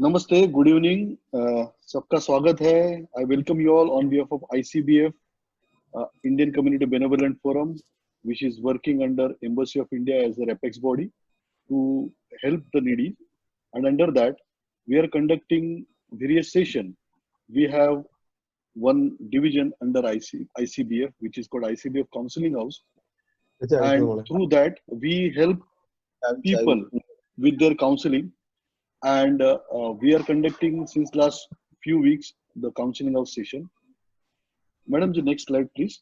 नमस्ते, good evening. सबका स्वागत है। I welcome you all on behalf of ICBF, Indian Community Benevolent Forum, which is working under Embassy of India as a apex body to help the needy. And under that, we are conducting various sessions. We have one division under ICBF, which is called ICBF Counseling House, and through that we help people with their counseling. And we are conducting since last few weeks the counseling house session. Madam, the next slide, please.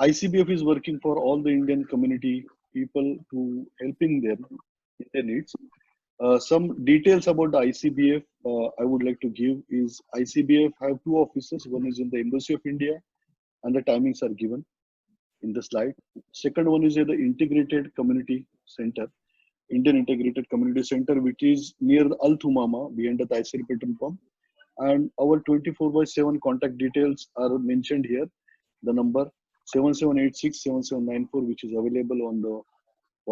ICBF is working for all the Indian community people to helping them in their needs. Some details about the ICBF I would like to give is ICBF have two offices. One is in the Embassy of India, and the timings are given in the slide. Second one is at the Integrated Community Center, Indian Integrated Community Center, which is near the Al Thumama behind the Taisir petrol pump. And our 24/7 contact details are mentioned here. The number 77867794, which is available on the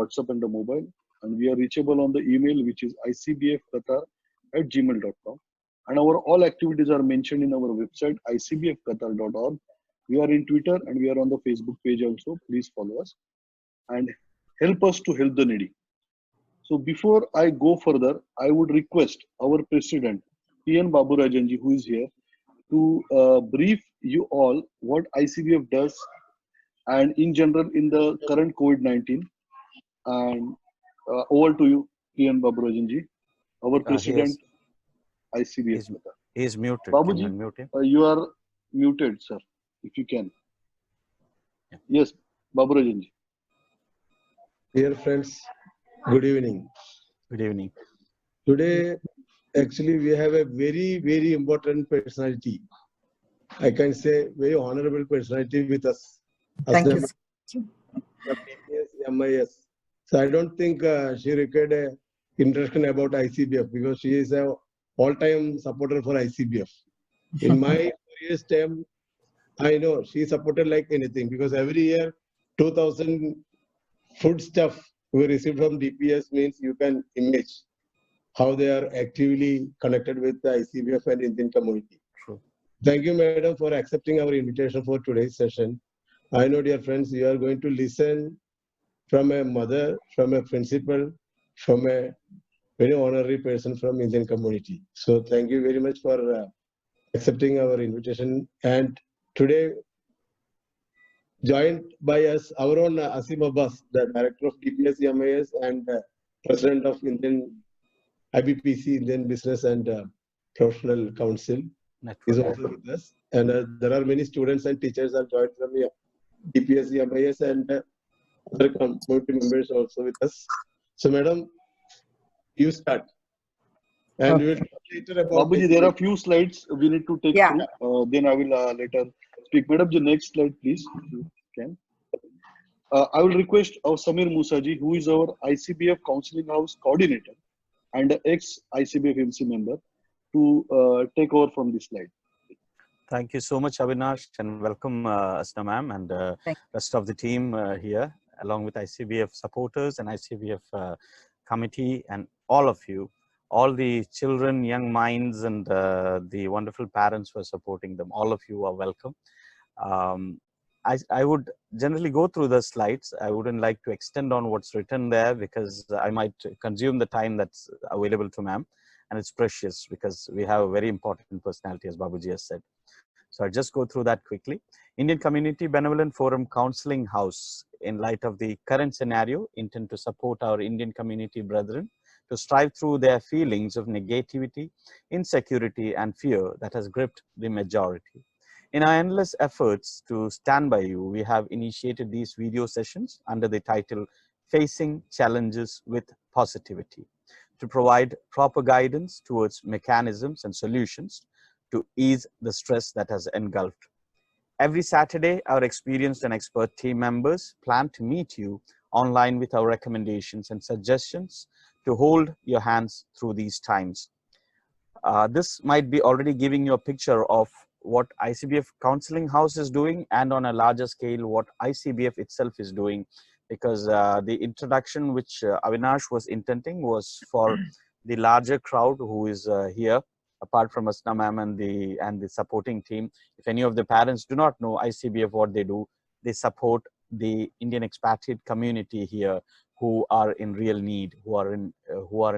WhatsApp and the mobile. And we are reachable on the email, which is icbfqatar@gmail.com. And our all activities are mentioned in our website, icbfqatar.org. We are in Twitter and we are on the Facebook page also. Please follow us and help us to help the needy. So before I go further, I would request our president, P.N. Baburajanji, who is here, to brief you all what ICBF does and in general in the current COVID-19. And over to you, P.N. Baburajanji, our He is president, ICBF. he is muted. Can you Babuji, unmute him? you are muted, sir, if you can. Yeah. Yes, Baburajanji. Dear friends, good evening. Good evening. Today, actually, we have a very important personality. I can say very honorable personality with us. Thank you. MIS. So I don't think she required a introduction about ICBF because she is a all-time supporter for ICBF. In my previous term, I know she supported like anything because every year 2,000 food stuff we received from DPS means you can image how they are actively connected with the ICBF and Indian community. True. Thank you, madam, for accepting our invitation for today's session. I know, dear friends, you are going to listen from a mother, from a principal, from a very honorary person from Indian community. So thank you very much for accepting our invitation. And today, joined by us, our own Asim Abbas, the director of DPS MIS and president of Indian IBPC, Indian Business and Professional Council, is also with us. And there are many students and teachers are joined from DPS MIS and other community members also with us. So, madam, you start. And we will talk later about Babuji, there are few slides we need to take Yeah. through. Then I will later speak. Madam, the next slide, please, if you can. I will request our Samir Musaji, who is our ICBF Counseling House coordinator and ex-ICBF MC member, to take over from this slide. Thank you so much, Avinash, and welcome, Asna ma'am, and rest of the team here, along with ICBF supporters and ICBF committee, and all of you, all the children, young minds, and the wonderful parents who are supporting them. All of you are welcome. I would generally go through the slides. I wouldn't like to extend on what's written there because I might consume the time that's available to ma'am, and it's precious because we have a very important personality, as Babuji has said. So I'll just go through that quickly. Indian Community Benevolent Forum Counseling House, in light of the current scenario, intend to support our Indian community brethren to strive through their feelings of negativity, insecurity, and fear that has gripped the majority. In our endless efforts to stand by you, we have initiated these video sessions under the title Facing Challenges with Positivity to provide proper guidance towards mechanisms and solutions to ease the stress that has engulfed. Every Saturday, our experienced and expert team members plan to meet you online with our recommendations and suggestions to hold your hands through these times. This might be already giving you a picture of what ICBF Counseling House is doing, and on a larger scale, what ICBF itself is doing because the introduction which Avinash was intending was for the larger crowd who is here, apart from Asna ma'am and the supporting team. If any of the parents do not know ICBF, what they do, they support the Indian expatriate community here who are in real need, who are in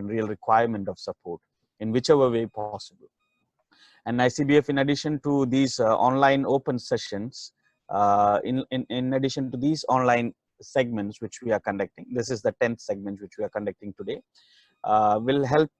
real requirement of support in whichever way possible. And ICBF, in addition to these online open sessions, in addition to these online segments which we are conducting, this is the 10th segment which we are conducting today, will help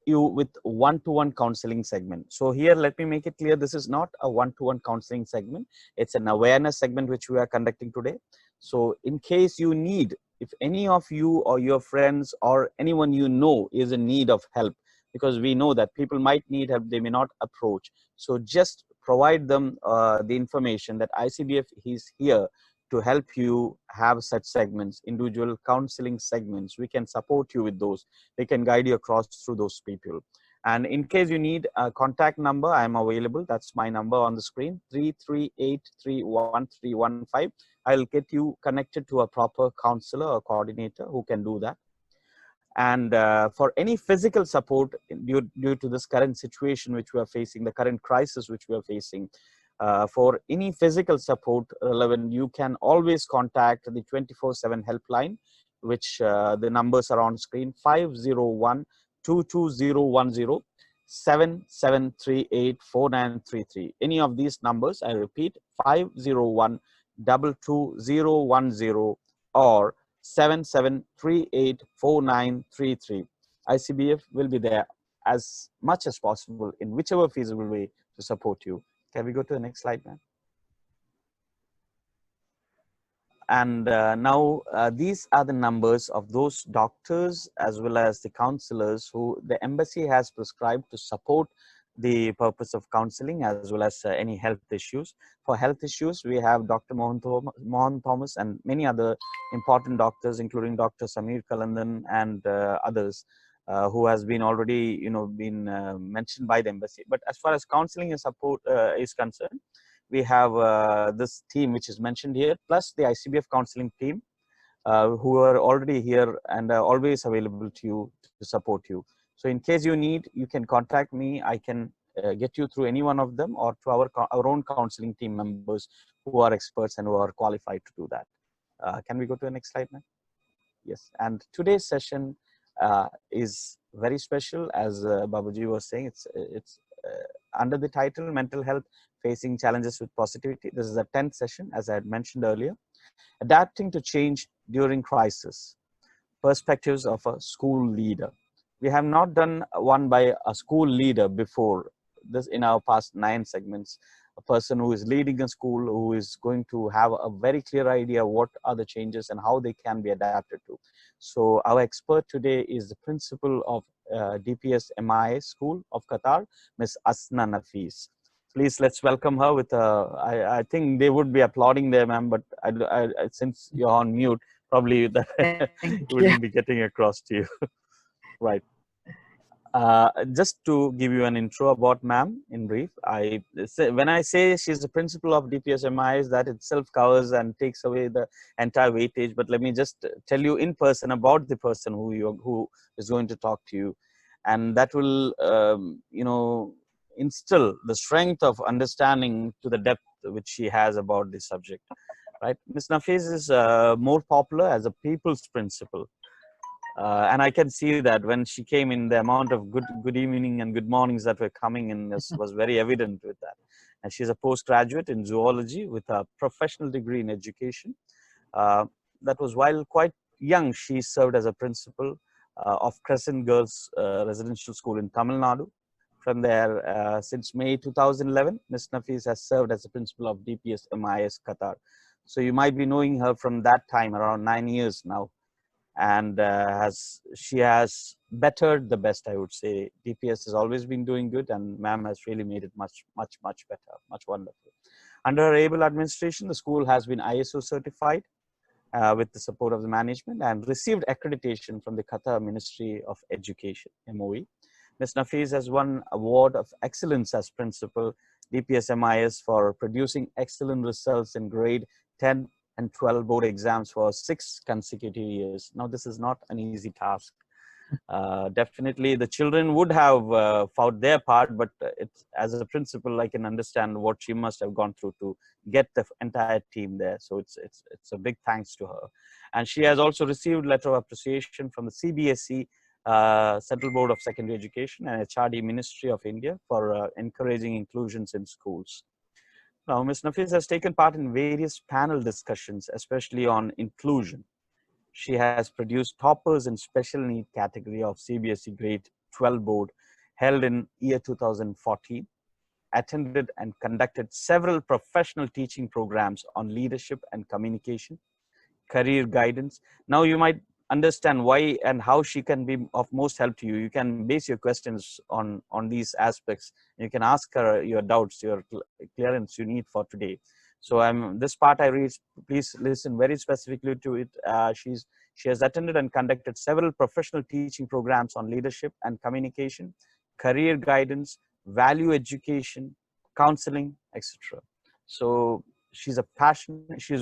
you with one-to-one counseling segment. So here, let me make it clear, this is not a one-to-one counseling segment. It's an awareness segment which we are conducting today. So in case you need, if any of you or your friends or anyone you know is in need of help, because we know that people might need help, they may not approach. So just provide them the information that ICBF is here to help you have such segments, individual counseling segments. We can support you with those. We can guide you across through those people. And in case you need a contact number, I am available. That's my number on the screen, 338-31315. I'll get you connected to a proper counselor or coordinator who can do that. And for any physical support due to this current situation which we are facing, the current crisis which we are facing, for any physical support relevant, you can always contact the 24/7 helpline, which the numbers are on screen, 501-22010, 7738-4933. Any of these numbers, I repeat, 501-22010 or 7738-4933. ICBF will be there as much as possible in whichever feasible way to support you. Can we go to the next slide, ma'am? And now these are the numbers of those doctors as well as the counselors who the embassy has prescribed to support the purpose of counseling as well as any health issues. For health issues, we have Dr. Mohan Thomas and many other important doctors, including Dr. Samir Kalandan and others who has been already, been mentioned by the embassy. But as far as counseling and support is concerned, we have this team which is mentioned here, plus the ICBF counseling team who are already here and are always available to you to support you. So in case you need, you can contact me. I can get you through any one of them or to our own counseling team members who are experts and who are qualified to do that. Can we go to the next slide, ma'am? Yes, and today's session is very special, as Babuji was saying. It's under the title Mental Health Facing Challenges with Positivity. This is the 10th session, as I had mentioned earlier. Adapting to change during crisis, perspectives of a school leader. We have not done one by a school leader before this in our past 9 segments. A person who is leading a school, who is going to have a very clear idea what are the changes and how they can be adapted to. So our expert today is the principal of DPS MIS School of Qatar, Ms. Asna Nafees. Please, let's welcome her with I think they would be applauding there, ma'am, but since you're on mute, probably that wouldn't be getting across to you. Right. Just to give you an intro about ma'am in brief, when I say she's the principal of DPS MIS, that itself covers and takes away the entire weightage. But let me just tell you in person about the person who is going to talk to you, and that will instill the strength of understanding to the depth which she has about this subject. Right, Ms. Nafees is more popular as a people's principal. And I can see that when she came in, the amount of good evening and good mornings that were coming in was very evident with that. And she's a postgraduate in zoology with a professional degree in education. That was while quite young, she served as a principal of Crescent Girls Residential School in Tamil Nadu. From there, since May 2011, Ms. Nafees has served as a principal of DPS MIS Qatar. So you might be knowing her from that time, around 9 years now. And she has bettered the best, I would say. DPS has always been doing good, and ma'am has really made it much better, much wonderful. Under her able administration, the school has been ISO certified with the support of the management and received accreditation from the Qatar Ministry of Education, MOE. Ms. Nafees has won award of excellence as principal DPS MIS for producing excellent results in grade 10 and 12 board exams for 6 consecutive years. Now, this is not an easy task. Definitely the children would have fought their part, but it's, as a principal, I can understand what she must have gone through to get the entire team there. So it's a big thanks to her. And she has also received letter of appreciation from the CBSE, Central Board of Secondary Education, and HRD Ministry of India for encouraging inclusions in schools. Now, Ms. Nafis has taken part in various panel discussions, especially on inclusion. She has produced toppers in special need category of CBSE grade 12 board held in year 2014, attended and conducted several professional teaching programs on leadership and communication, career guidance. Now you might understand why and how she can be of most help to you. You can base your questions on these aspects. You can ask her your doubts, your clearance you need for today. So this part I read, please listen very specifically to it. She has attended and conducted several professional teaching programs on leadership and communication, career guidance, value education, counseling, etc. So she's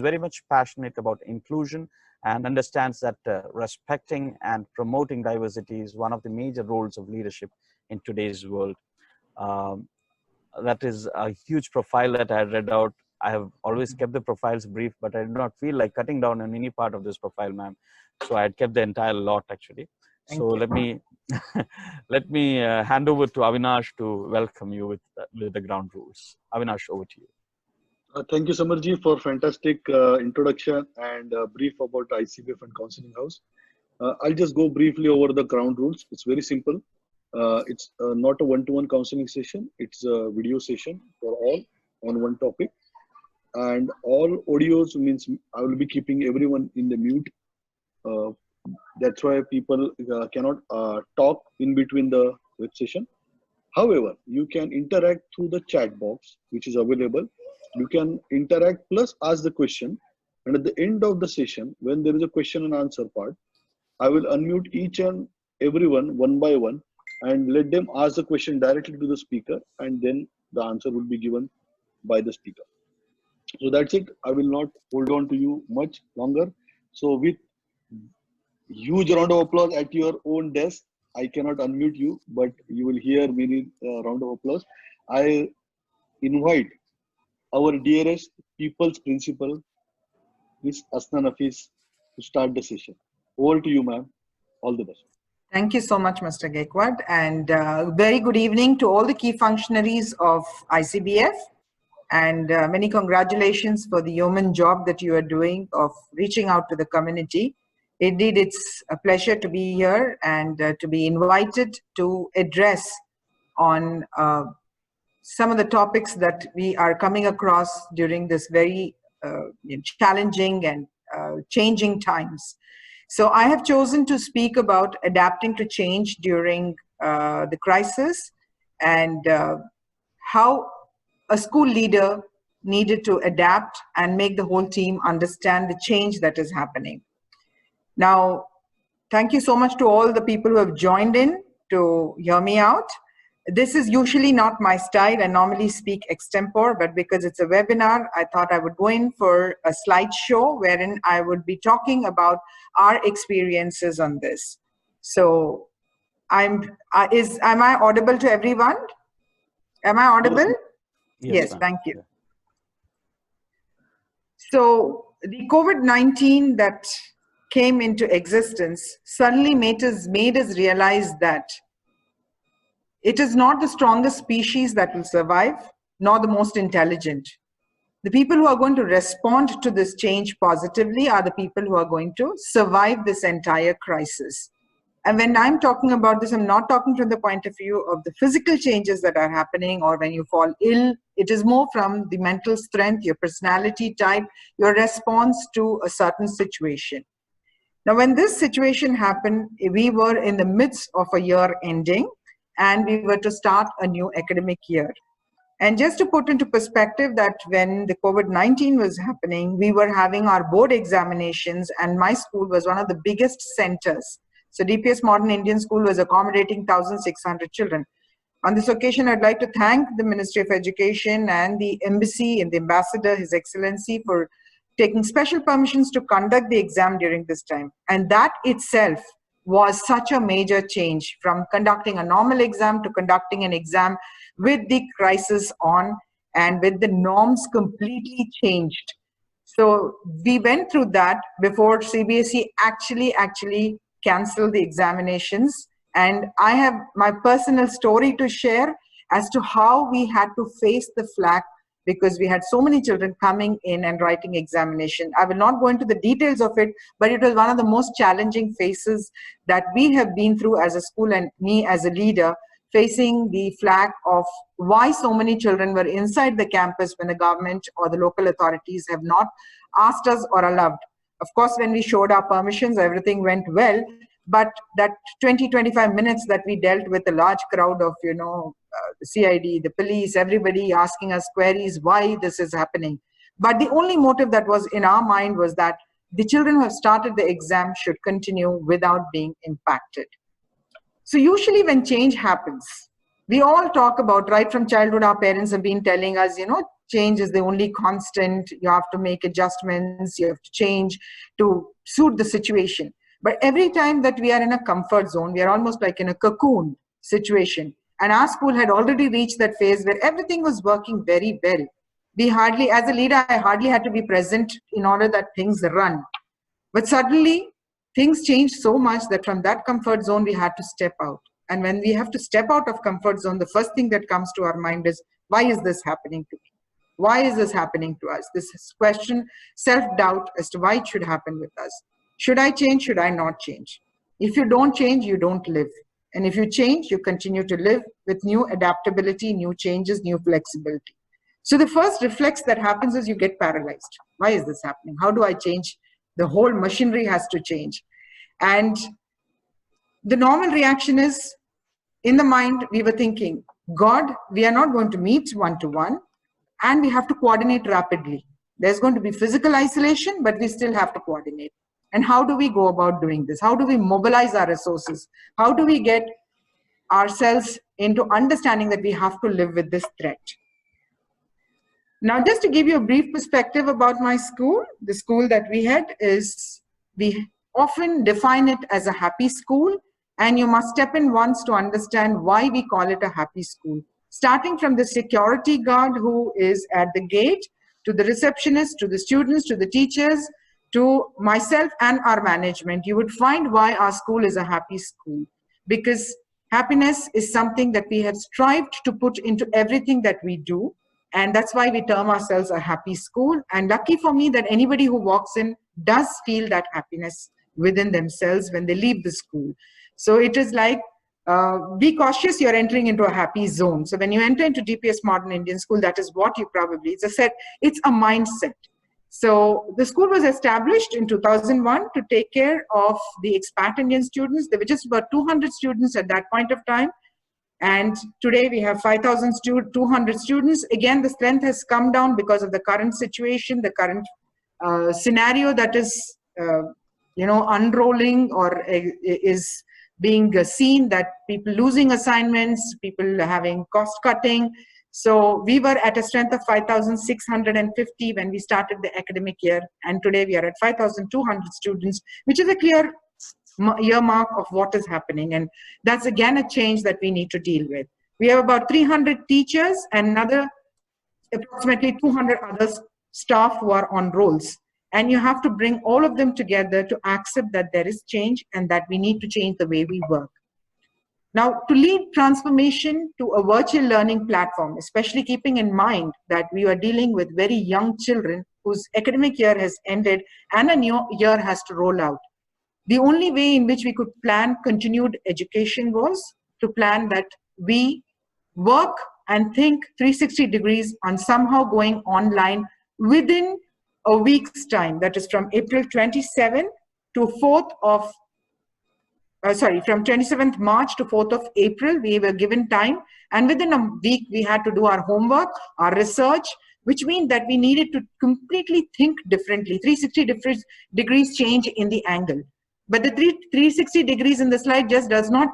very much passionate about inclusion and understands that respecting and promoting diversity is one of the major roles of leadership in today's world. That is a huge profile that I read out. I have always kept the profiles brief, but I did not feel like cutting down on any part of this profile, ma'am. So I had kept the entire lot actually. So let me hand over to Avinash to welcome you with the ground rules. Avinash, over to you. Thank you, Samarji, for fantastic introduction and brief about ICBF and Counseling House. I'll just go briefly over the ground rules. It's very simple. It's not a one-to-one counseling session. It's a video session for all on one topic. And all audios means I will be keeping everyone in the mute. That's why people cannot talk in between the web session. However, you can interact through the chat box, which is available. You can interact plus ask the question. And at the end of the session, when there is a question and answer part, I will unmute each and everyone one by one and let them ask the question directly to the speaker, and then the answer will be given by the speaker. So that's it. I will not hold on to you much longer. So with huge round of applause at your own desk, I cannot unmute you, but you will hear many round of applause. I invite our dearest people's principal, Ms. Asna Nafis, to start the session. Over to you, ma'am. All the best. Thank you so much, Mr. Gaikwad, and very good evening to all the key functionaries of ICBF, and many congratulations for the yeoman job that you are doing of reaching out to the community. Indeed, it's a pleasure to be here and to be invited to address on some of the topics that we are coming across during this very challenging and changing times. So I have chosen to speak about adapting to change during the crisis, and how a school leader needed to adapt and make the whole team understand the change that is happening. Now, thank you so much to all the people who have joined in to hear me out. This is usually not my style. I normally speak extempore, but because it's a webinar, I thought I would go in for a slideshow wherein I would be talking about our experiences on this. So, am I audible to everyone? Am I audible? Yes, thank you. So, the COVID-19 that came into existence suddenly made us realize that it is not the strongest species that will survive, nor the most intelligent. The people who are going to respond to this change positively are the people who are going to survive this entire crisis. And when I'm talking about this, I'm not talking from the point of view of the physical changes that are happening or when you fall ill. It is more from the mental strength, your personality type, your response to a certain situation. Now, when this situation happened, we were in the midst of a year ending, and we were to start a new academic year. And just to put into perspective that when the COVID-19 was happening, we were having our board examinations, and my school was one of the biggest centers. So DPS Modern Indian School was accommodating 1,600 children. On this occasion, I'd like to thank the Ministry of Education and the Embassy and the Ambassador, His Excellency, for taking special permissions to conduct the exam during this time. And that itself was such a major change, from conducting a normal exam to conducting an exam with the crisis on and with the norms completely changed. So we went through that before CBSE actually canceled the examinations. And I have my personal story to share as to how we had to face the flak, because we had so many children coming in and writing examination. I will not go into the details of it, but it was one of the most challenging phases that we have been through as a school, and me as a leader, facing the flak of why so many children were inside the campus when the government or the local authorities have not asked us or allowed. Of course, when we showed our permissions, everything went well, but that 20-25 minutes that we dealt with a large crowd of, the CID, the police, everybody asking us queries why this is happening. But the only motive that was in our mind was that the children who have started the exam should continue without being impacted. So usually when change happens, we all talk about, right from childhood, our parents have been telling us, change is the only constant. You have to make adjustments, you have to change to suit the situation. But every time that we are in a comfort zone, we are almost like in a cocoon situation. And our school had already reached that phase where everything was working very well. We hardly, as a leader, I hardly had to be present in order that things run. But suddenly, things changed so much that from that comfort zone, we had to step out. And when we have to step out of comfort zone, the first thing that comes to our mind is, why is this happening to me? Why is this happening to us? This question, self-doubt as to why it should happen with us. Should I change? Should I not change? If you don't change, you don't live. And if you change, you continue to live with new adaptability, new changes, new flexibility. So the first reflex that happens is you get paralyzed. Why is this happening? How do I change? The whole machinery has to change. And the normal reaction is, in the mind, we were thinking, God, we are not going to meet one-to-one, and we have to coordinate rapidly. There's going to be physical isolation, but we still have to coordinate. And how do we go about doing this? How do we mobilize our resources? How do we get ourselves into understanding that we have to live with this threat? Now, just to give you a brief perspective about my school, the school that we had is, we often define it as a happy school, and you must step in once to understand why we call it a happy school. Starting from the security guard who is at the gate, to the receptionist, to the students, to the teachers, to myself and our management, you would find why our school is a happy school. Because happiness is something that we have strived to put into everything that we do. And that's why we term ourselves a happy school. And lucky for me that anybody who walks in does feel that happiness within themselves when they leave the school. So it is like, be cautious, you're entering into a happy zone. So when you enter into DPS Modern Indian School, that is what you probably, it's a mindset. So the school was established in 2001 to take care of the expat Indian students. There were just about 200 students at that point of time. And today we have 5,200 students. Again, the strength has come down because of the current situation, the current scenario that is, unrolling or is being seen, that people losing assignments, people having cost cutting. So we were at a strength of 5,650 when we started the academic year, and today we are at 5,200 students, which is a clear earmark of what is happening. And that's again a change that we need to deal with. We have about 300 teachers and another approximately 200 other staff who are on rolls. And you have to bring all of them together to accept that there is change and that we need to change the way we work. Now, to lead transformation to a virtual learning platform, especially keeping in mind that we are dealing with very young children whose academic year has ended and a new year has to roll out. The only way in which we could plan continued education was to plan that we work and think 360 degrees on somehow going online within a week's time. That is from April 27 to 4th of from 27th March to 4th of April, we were given time, and within a week we had to do our homework, our research, which means that we needed to completely think differently, 360 degrees change in the angle. But the 360 degrees in the slide just does not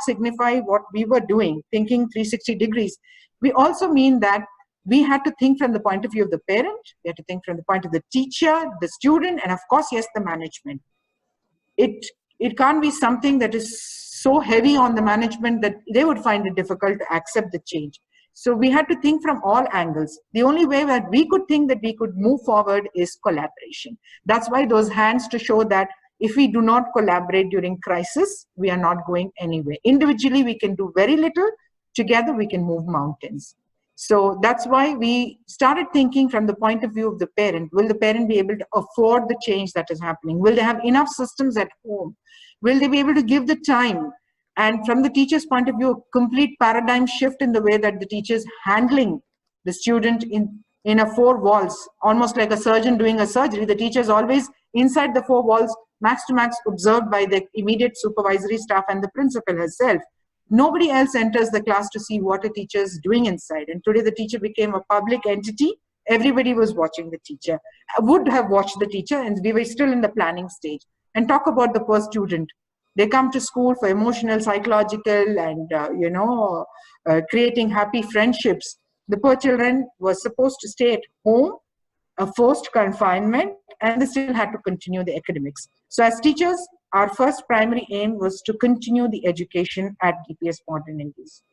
signify what we were doing, thinking 360 degrees. We also mean that we had to think from the point of view of the parent, we had to think from the point of the teacher, the student, and of course, yes, the management. It can't be something that is so heavy on the management that they would find it difficult to accept the change. So we had to think from all angles. The only way that we could think that we could move forward is collaboration. That's why those hands to show that if we do not collaborate during crisis, we are not going anywhere. Individually, we can do very little. Together, we can move mountains. So that's why we started thinking from the point of view of the parent. Will the parent be able to afford the change that is happening? Will they have enough systems at home? Will they be able to give the time? And from the teacher's point of view, a complete paradigm shift in the way that the teacher is handling the student in a four walls, almost like a surgeon doing a surgery. The teacher is always inside the four walls, max to max, observed by the immediate supervisory staff and the principal herself. Nobody else enters the class to see what a teacher is doing inside. And today the teacher became a public entity. Everybody was watching the teacher, would have watched the teacher, and we were still in the planning stage. And talk about the poor student. They come to school for emotional, psychological, and creating happy friendships. The poor children were supposed to stay at home, a forced confinement, and they still had to continue the academics. So as teachers, our first primary aim was to continue the education at DPS Modern Indies.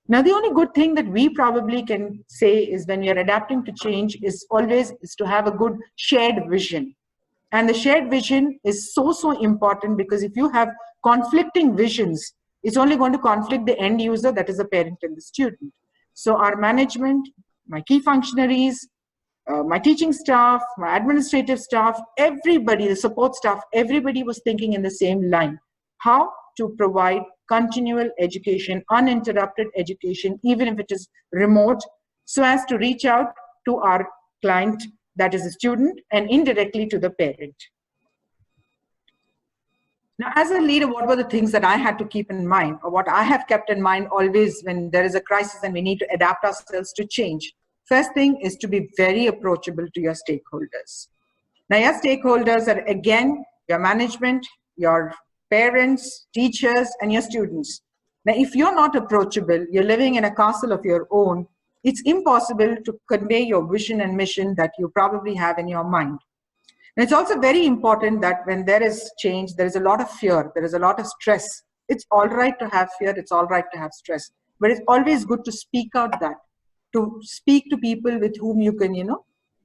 Now, the only good thing that we probably can say is when you're adapting to change is always to have a good shared vision. And the shared vision is so important, because if you have conflicting visions, it's only going to conflict the end user, that is the parent and the student. So our management, my key functionaries, my teaching staff, my administrative staff, everybody, the support staff, everybody was thinking in the same line. How to provide continual education, uninterrupted education, even if it is remote, so as to reach out to our client, that is the student, and indirectly to the parent. Now, as a leader, what were the things that I had to keep in mind, or what I have kept in mind always when there is a crisis and we need to adapt ourselves to change? First thing is to be very approachable to your stakeholders. Now, your stakeholders are, again, your management, your parents, teachers, and your students. Now, if you're not approachable, you're living in a castle of your own, it's impossible to convey your vision and mission that you probably have in your mind. And it's also very important that when there is change, there is a lot of fear, there is a lot of stress. It's all right to have fear, it's all right to have stress, but it's always good to speak out that, to speak to people with whom you can,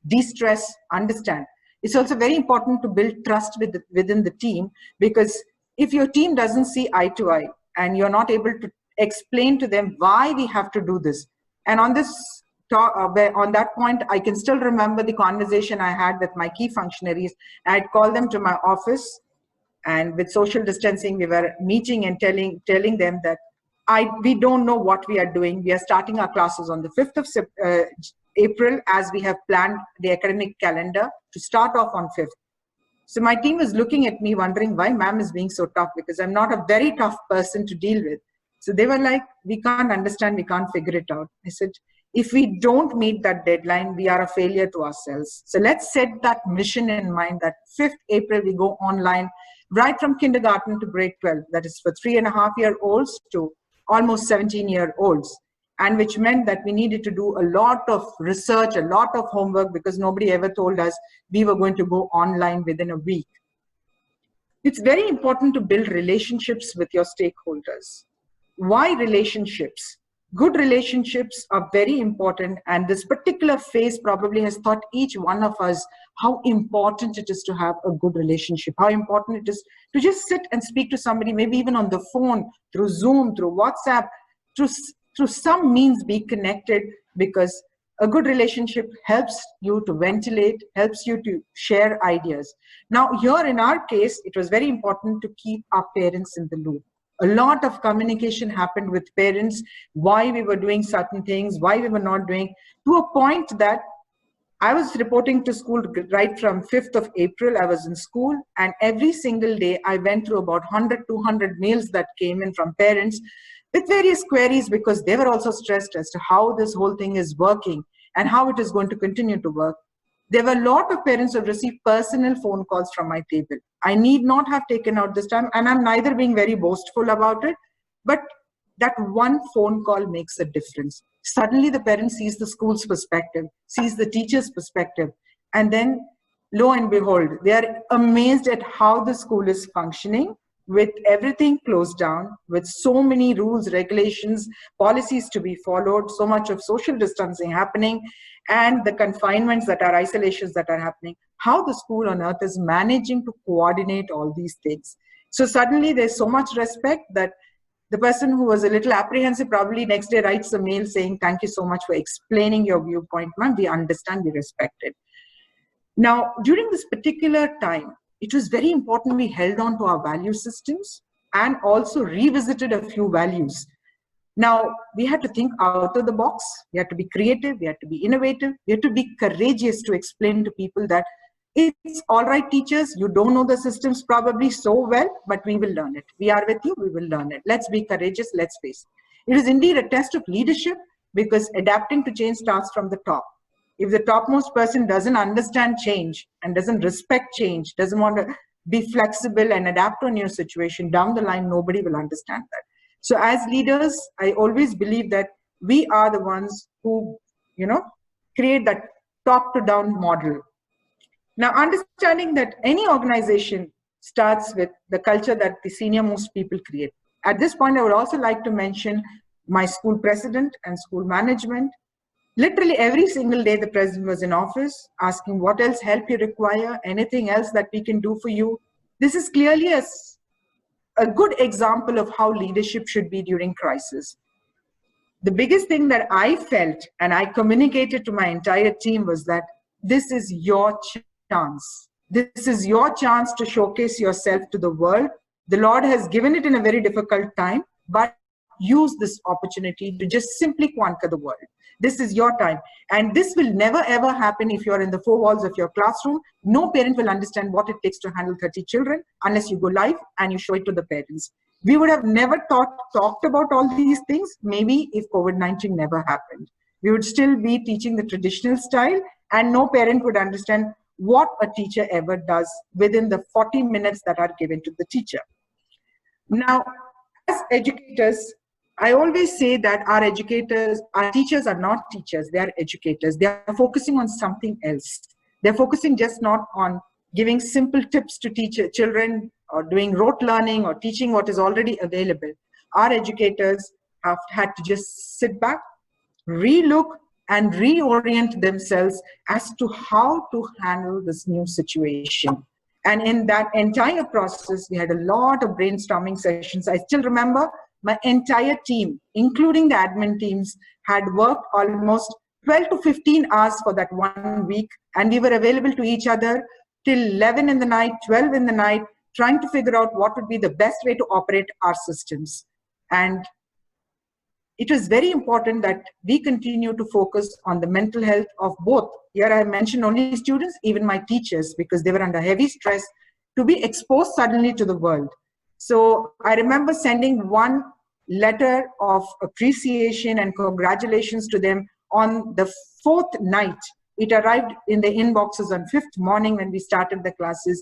de-stress, understand. It's also very important to build trust within the team, because if your team doesn't see eye to eye and you're not able to explain to them why we have to do this, and on this talk, on that point, I can still remember the conversation I had with my key functionaries. I'd call them to my office, and with social distancing, we were meeting and telling them that we don't know what we are doing. We are starting our classes on the 5th of April, as we have planned the academic calendar to start off on 5th. So my team was looking at me wondering why ma'am is being so tough, because I'm not a very tough person to deal with. So they were like, we can't understand, we can't figure it out. I said, if we don't meet that deadline, we are a failure to ourselves. So let's set that mission in mind that 5th April, we go online, right from kindergarten to grade 12. That is for 3.5-year-olds to almost 17-year-olds. And which meant that we needed to do a lot of research, a lot of homework, because nobody ever told us we were going to go online within a week. It's very important to build relationships with your stakeholders. Why relationships? Good relationships are very important, and this particular phase probably has taught each one of us how important it is to have a good relationship, how important it is to just sit and speak to somebody, maybe even on the phone, through Zoom, through WhatsApp, through some means be connected, because a good relationship helps you to ventilate, helps you to share ideas. Now, here in our case, it was very important to keep our parents in the loop. A lot of communication happened with parents, why we were doing certain things, why we were not doing, to a point that I was reporting to school right from 5th of April. I was in school, and every single day I went through about 100, 200 mails that came in from parents with various queries, because they were also stressed as to how this whole thing is working and how it is going to continue to work. There were a lot of parents who have received personal phone calls from my table. I need not have taken out this time, and I'm neither being very boastful about it, but that one phone call makes a difference. Suddenly the parent sees the school's perspective, sees the teacher's perspective, and then lo and behold, they are amazed at how the school is functioning with everything closed down, with so many rules, regulations, policies to be followed, so much of social distancing happening, and the confinements that are isolations that are happening, how the school on earth is managing to coordinate all these things. So suddenly there's so much respect that the person who was a little apprehensive probably next day writes a mail saying, thank you so much for explaining your viewpoint, ma'am. We understand, we respect it. Now, during this particular time, it was very important we held on to our value systems and also revisited a few values. Now, we had to think out of the box. We had to be creative. We had to be innovative. We had to be courageous to explain to people that it's all right, teachers, you don't know the systems probably so well, but we will learn it. We are with you, we will learn it. Let's be courageous, let's face it. It is indeed a test of leadership because adapting to change starts from the top. If the topmost person doesn't understand change and doesn't respect change, doesn't want to be flexible and adapt to a new situation, down the line, nobody will understand that. So as leaders, I always believe that we are the ones who, create that top to down model. Now, understanding that any organization starts with the culture that the senior most people create. At this point, I would also like to mention my school president and school management. Literally every single day, the president was in office asking what else help you require, anything else that we can do for you. This is clearly a good example of how leadership should be during crisis. The biggest thing that I felt and I communicated to my entire team was that this is your chance. This is your chance to showcase yourself to the world. The Lord has given it in a very difficult time, but use this opportunity to just simply conquer the world. This is your time. And this will never ever happen if you're in the four walls of your classroom. No parent will understand what it takes to handle 30 children unless you go live and you show it to the parents. We would have never talked about all these things, maybe if COVID-19 never happened. We would still be teaching the traditional style and no parent would understand what a teacher ever does within the 40 minutes that are given to the teacher. Now, as educators, I always say that our teachers are not teachers, they are educators. They are focusing on something else. They're focusing just not on giving simple tips to teach children or doing rote learning or teaching what is already available. Our educators have had to just sit back, relook, and reorient themselves as to how to handle this new situation. And in that entire process, we had a lot of brainstorming sessions. I still remember my entire team, including the admin teams, had worked almost 12 to 15 hours for that 1 week. And we were available to each other till 11 in the night, 12 in the night, trying to figure out what would be the best way to operate our systems. And it was very important that we continue to focus on the mental health of both. Here I mentioned only students, even my teachers, because they were under heavy stress to be exposed suddenly to the world. So I remember sending one letter of appreciation and congratulations to them on the 4th night. It arrived in the inboxes on 5th morning when we started the classes.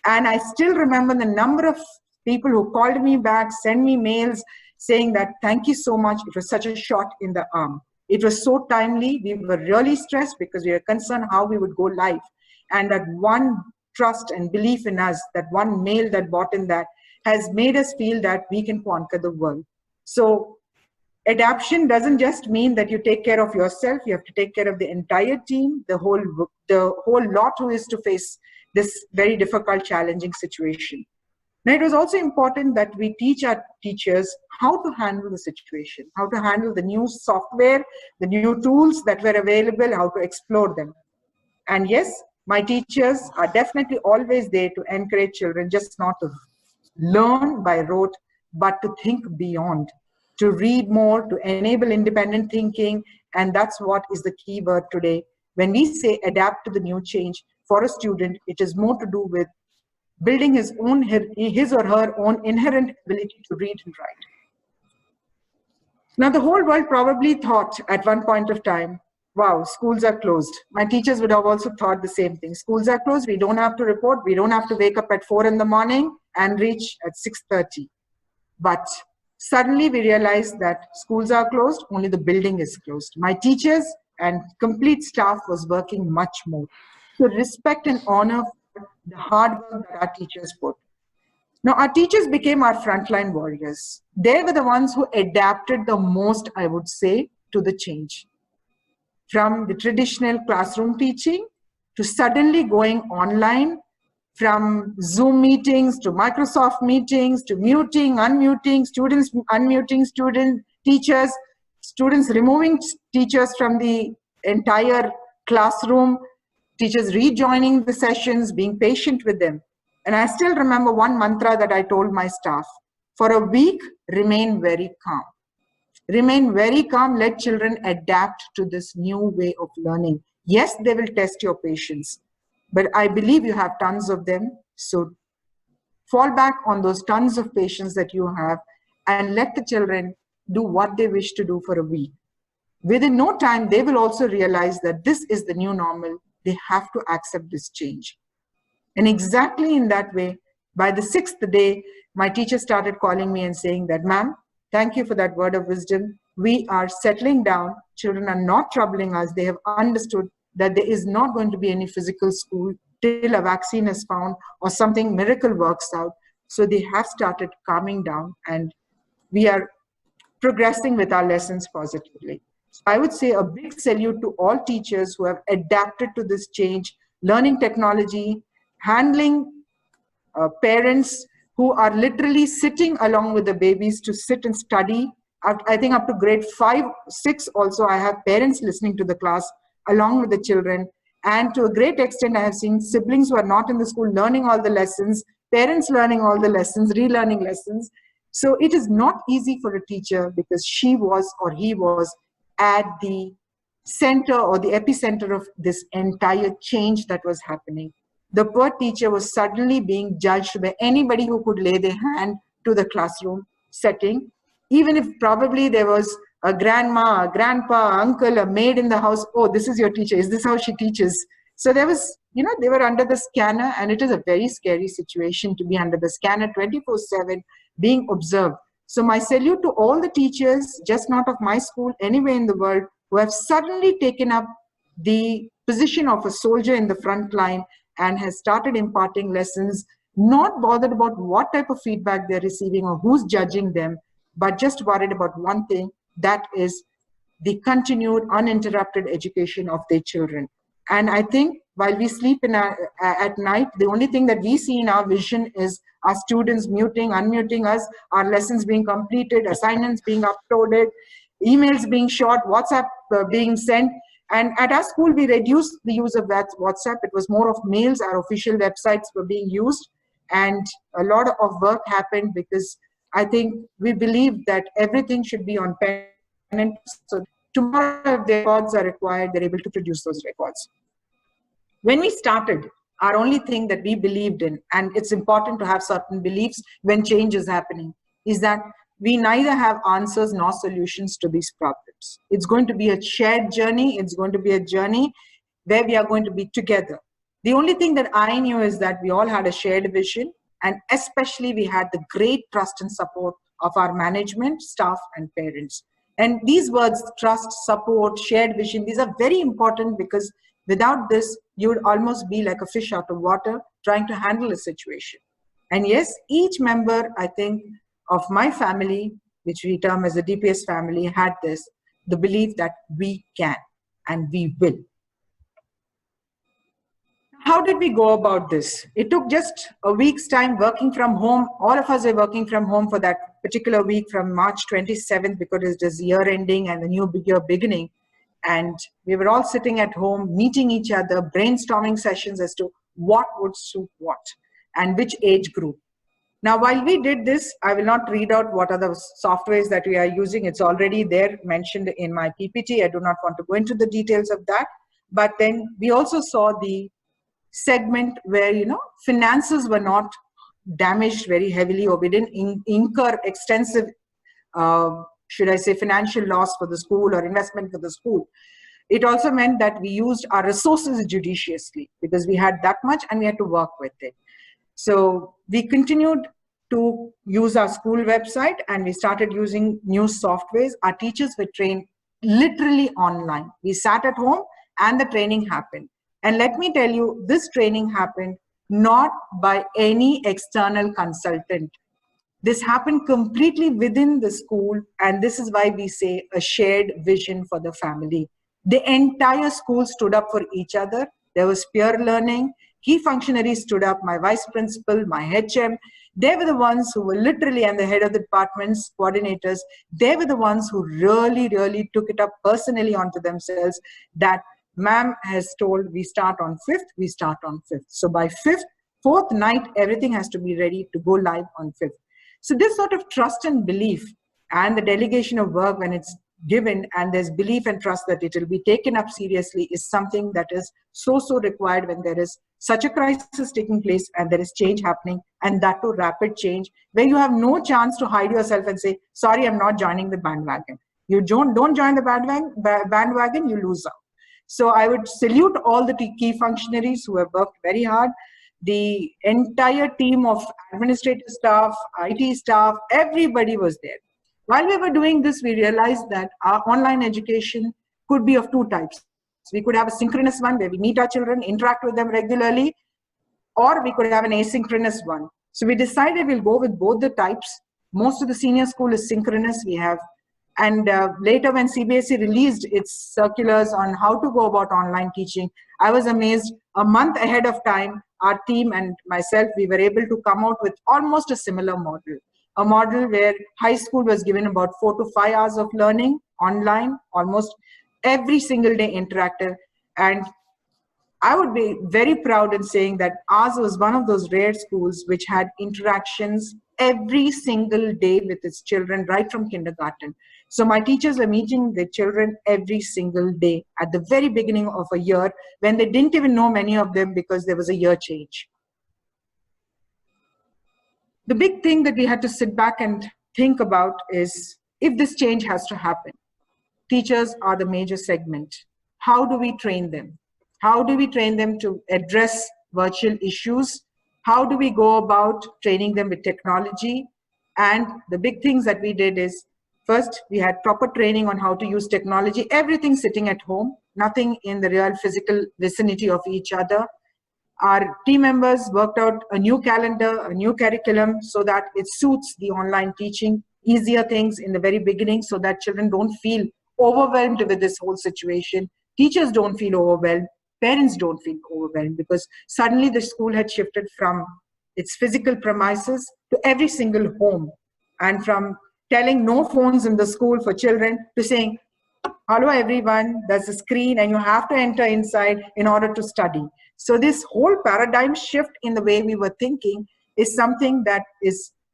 And I still remember the number of people who called me back, sent me mails, saying that, thank you so much. It was such a shot in the arm. It was so timely. We were really stressed because we were concerned how we would go live. And that one trust and belief in us, that one mail that bought in that, has made us feel that we can conquer the world. So adaptation doesn't just mean that you take care of yourself. You have to take care of the entire team, the whole lot who is to face this very difficult, challenging situation. Now, it was also important that we teach our teachers how to handle the situation, how to handle the new software, the new tools that were available, how to explore them. And yes, my teachers are definitely always there to encourage children just not to learn by rote, but to think beyond, to read more, to enable independent thinking. And that's what is the key word today. When we say adapt to the new change, for a student, it is more to do with building his or her own inherent ability to read and write. Now, the whole world probably thought at one point of time, wow, schools are closed. My teachers would have also thought the same thing. Schools are closed, we don't have to report, we don't have to wake up at 4 in the morning and reach at 6:30. But Suddenly we realized that schools are closed, only the building is closed. My teachers and complete staff was working much more. So respect and honor for the hard work that our teachers put. Now, our teachers became our frontline warriors. They were the ones who adapted the most, I would say, to the change. From the traditional classroom teaching to suddenly going online, from Zoom meetings to Microsoft meetings to muting, unmuting, students unmuting teachers, students removing teachers from the entire classroom, teachers rejoining the sessions, being patient with them. And I still remember one mantra that I told my staff: for a week, remain very calm. Remain very calm, let children adapt to this new way of learning. Yes, they will test your patience, but I believe you have tons of them. So fall back on those tons of patience that you have and let the children do what they wish to do for a week. Within no time, they will also realize that this is the new normal. They have to accept this change. And exactly in that way, by the 6th day, my teacher started calling me and saying that, ma'am, thank you for that word of wisdom. We are settling down. Children are not troubling us. They have understood that there is not going to be any physical school till a vaccine is found or something miracle works out. So they have started calming down and we are progressing with our lessons positively. So I would say a big salute to all teachers who have adapted to this change, learning technology, handling parents who are literally sitting along with the babies to sit and study. I think up to grade 5, 6 also I have parents listening to the class along with the children. And to a great extent, I have seen siblings who are not in the school learning all the lessons, parents learning all the lessons, relearning lessons. So it is not easy for a teacher because she was or he was at the center or the epicenter of this entire change that was happening. The poor teacher was suddenly being judged by anybody who could lay their hand to the classroom setting, even if probably there was a grandma, a grandpa, uncle, a maid in the house. Oh, this is your teacher. Is this how she teaches? So there was, they were under the scanner, and it is a very scary situation to be under the scanner 24/7, being observed. So my salute to all the teachers, just not of my school, anywhere in the world, who have suddenly taken up the position of a soldier in the front line and has started imparting lessons, not bothered about what type of feedback they're receiving or who's judging them, but just worried about one thing, that is the continued uninterrupted education of their children. And I think while we sleep at night, the only thing that we see in our vision is our students muting, unmuting us, our lessons being completed, assignments being uploaded, emails being shot, WhatsApp being sent. And at our school, we reduced the use of WhatsApp. It was more of mails. Our official websites were being used. And a lot of work happened because I think we believe that everything should be on pen and so tomorrow, if the records are required, they're able to produce those records. When we started, our only thing that we believed in, and it's important to have certain beliefs when change is happening, is that we neither have answers nor solutions to these problems. It's going to be a shared journey. It's going to be a journey where we are going to be together. The only thing that I knew is that we all had a shared vision, and especially we had the great trust and support of our management, staff, and parents. And these words, trust, support, shared vision, these are very important because without this, you would almost be like a fish out of water trying to handle a situation. And yes, each member, I think, of my family, which we term as the DPS family, had the belief that we can and we will. How did we go about this? It took just a week's time working from home. All of us are working from home for that particular week from March 27th because it is year ending and the new year beginning. And we were all sitting at home, meeting each other, brainstorming sessions as to what would suit what and which age group. Now, while we did this, I will not read out what are the softwares that we are using. It's already there mentioned in my PPT. I do not want to go into the details of that. But then we also saw the segment where, finances were not damaged very heavily, or we didn't incur extensive, should I say, financial loss for the school or investment for the school. It also meant that we used our resources judiciously because we had that much and we had to work with it. So we continued to use our school website and we started using new softwares. Our teachers were trained literally online. We sat at home and the training happened. And let me tell you, this training happened not by any external consultant. This happened completely within the school, and this is why we say a shared vision for the family. The entire school stood up for each other. There was peer learning. Key functionaries stood up, my vice principal, my HM. They were the ones who were literally, and the head of the departments, coordinators, they were the ones who really, really took it up personally onto themselves that ma'am has told we start on 5th, we start on 5th. So by 5th, 4th night, everything has to be ready to go live on 5th. So this sort of trust and belief and the delegation of work when it's given and there's belief and trust that it will be taken up seriously is something that is so required when there is such a crisis taking place and there is change happening, and that too rapid change where you have no chance to hide yourself and say, sorry, I'm not joining the bandwagon. You don't join the bandwagon, you lose out. So I would salute all the key functionaries who have worked very hard. The entire team of administrative staff, IT staff, everybody was there. While we were doing this, we realized that our online education could be of two types. We could have a synchronous one where we meet our children, interact with them regularly, or we could have an asynchronous one. So we decided we'll go with both the types. Most of the senior school is synchronous. We have, and later when CBSE released its circulars on how to go about online teaching, I was amazed. A month ahead of time, our team and myself, we were able to come out with almost a similar model. A model where high school was given about 4 to 5 hours of learning online, almost every single day interactive. And I would be very proud in saying that ours was one of those rare schools which had interactions every single day with its children right from kindergarten. So my teachers were meeting their children every single day at the very beginning of a year when they didn't even know many of them because there was a year change. The big thing that we had to sit back and think about is if this change has to happen, teachers are the major segment. How do we train them? How do we train them to address virtual issues? How do we go about training them with technology? And the big things that we did is, first, we had proper training on how to use technology, everything sitting at home, nothing in the real physical vicinity of each other. Our team members worked out a new calendar, a new curriculum so that it suits the online teaching, easier things in the very beginning so that children don't feel overwhelmed with this whole situation. Teachers don't feel overwhelmed. Parents don't feel overwhelmed because suddenly the school had shifted from its physical premises to every single home, and from telling no phones in the school for children to saying, hello everyone, there's a screen and you have to enter inside in order to study. So this whole paradigm shift in the way we were thinking is something that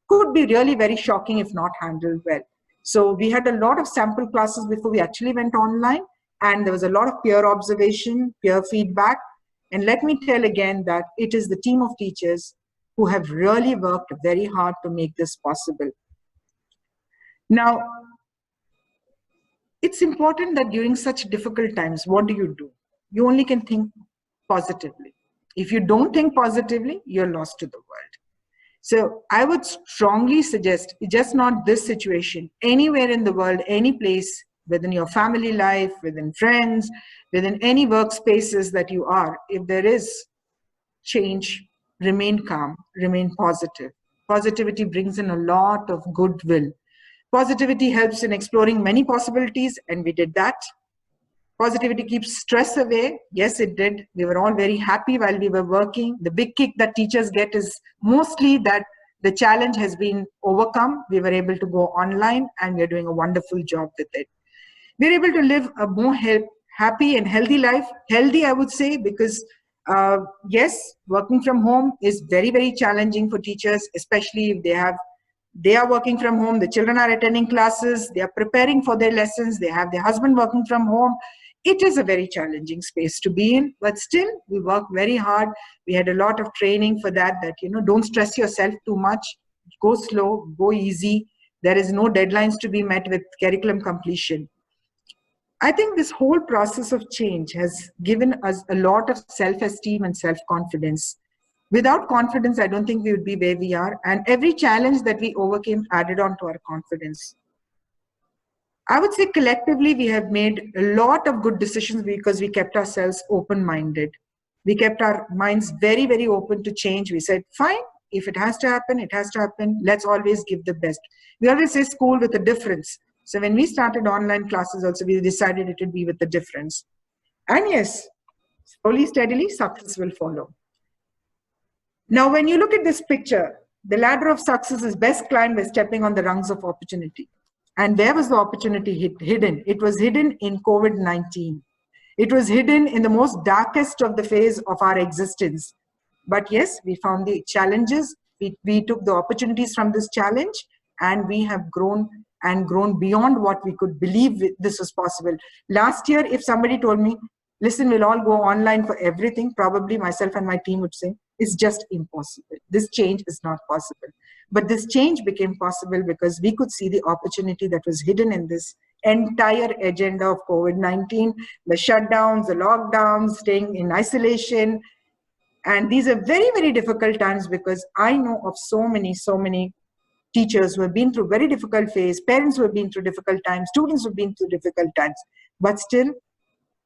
could be really very shocking if not handled well. So we had a lot of sample classes before we actually went online, and there was a lot of peer observation, peer feedback. And let me tell again that it is the team of teachers who have really worked very hard to make this possible. Now, it's important that during such difficult times, what do? You only can think positively. If you don't think positively, you're lost to the world. So I would strongly suggest, just not this situation, anywhere in the world, any place, within your family life, within friends, within any workspaces that you are, if there is change, remain calm, remain positive. Positivity brings in a lot of goodwill. Positivity helps in exploring many possibilities, and we did that. Positivity keeps stress away. Yes, it did. We were all very happy while we were working. The big kick that teachers get is mostly that the challenge has been overcome. We were able to go online and we're doing a wonderful job with it. We're able to live a more happy and healthy life. Healthy, I would say, because yes, working from home is very, very challenging for teachers, especially if they are working from home, the children are attending classes, they are preparing for their lessons, they have their husband working from home. It is a very challenging space to be in, but still we work very hard. We had a lot of training for that, don't stress yourself too much, go slow, go easy. There is no deadlines to be met with curriculum completion. I think this whole process of change has given us a lot of self-esteem and self-confidence. Without confidence, I don't think we would be where we are. And every challenge that we overcame added on to our confidence. I would say collectively, we have made a lot of good decisions because we kept ourselves open-minded. We kept our minds very, very open to change. We said, fine, if it has to happen, it has to happen. Let's always give the best. We always say school with a difference. So when we started online classes also, we decided it would be with a difference. And yes, slowly, steadily, success will follow. Now, when you look at this picture, the ladder of success is best climbed by stepping on the rungs of opportunity. And where was the opportunity hidden? It was hidden in COVID-19. It was hidden in the most darkest of the phase of our existence. But yes, we found the challenges. We took the opportunities from this challenge, and we have grown and grown beyond what we could believe this was possible. Last year, if somebody told me, listen, we'll all go online for everything, probably myself and my team would say, it's just impossible. This change is not possible. But this change became possible because we could see the opportunity that was hidden in this entire agenda of COVID-19, the shutdowns, the lockdowns, staying in isolation. And these are very, very difficult times because I know of so many teachers who have been through very difficult phase, parents who have been through difficult times, students who have been through difficult times. But still,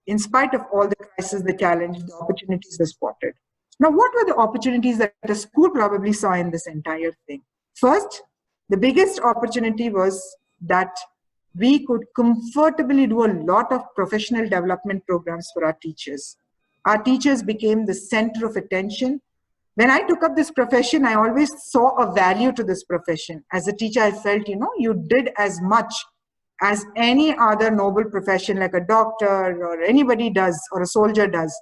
in spite of all the crises, the challenge, the opportunities were spotted. Now, what were the opportunities that the school probably saw in this entire thing? First, the biggest opportunity was that we could comfortably do a lot of professional development programs for our teachers. Our teachers became the center of attention. When I took up this profession, I always saw a value to this profession. As a teacher, I felt, you did as much as any other noble profession like a doctor or anybody does or a soldier does.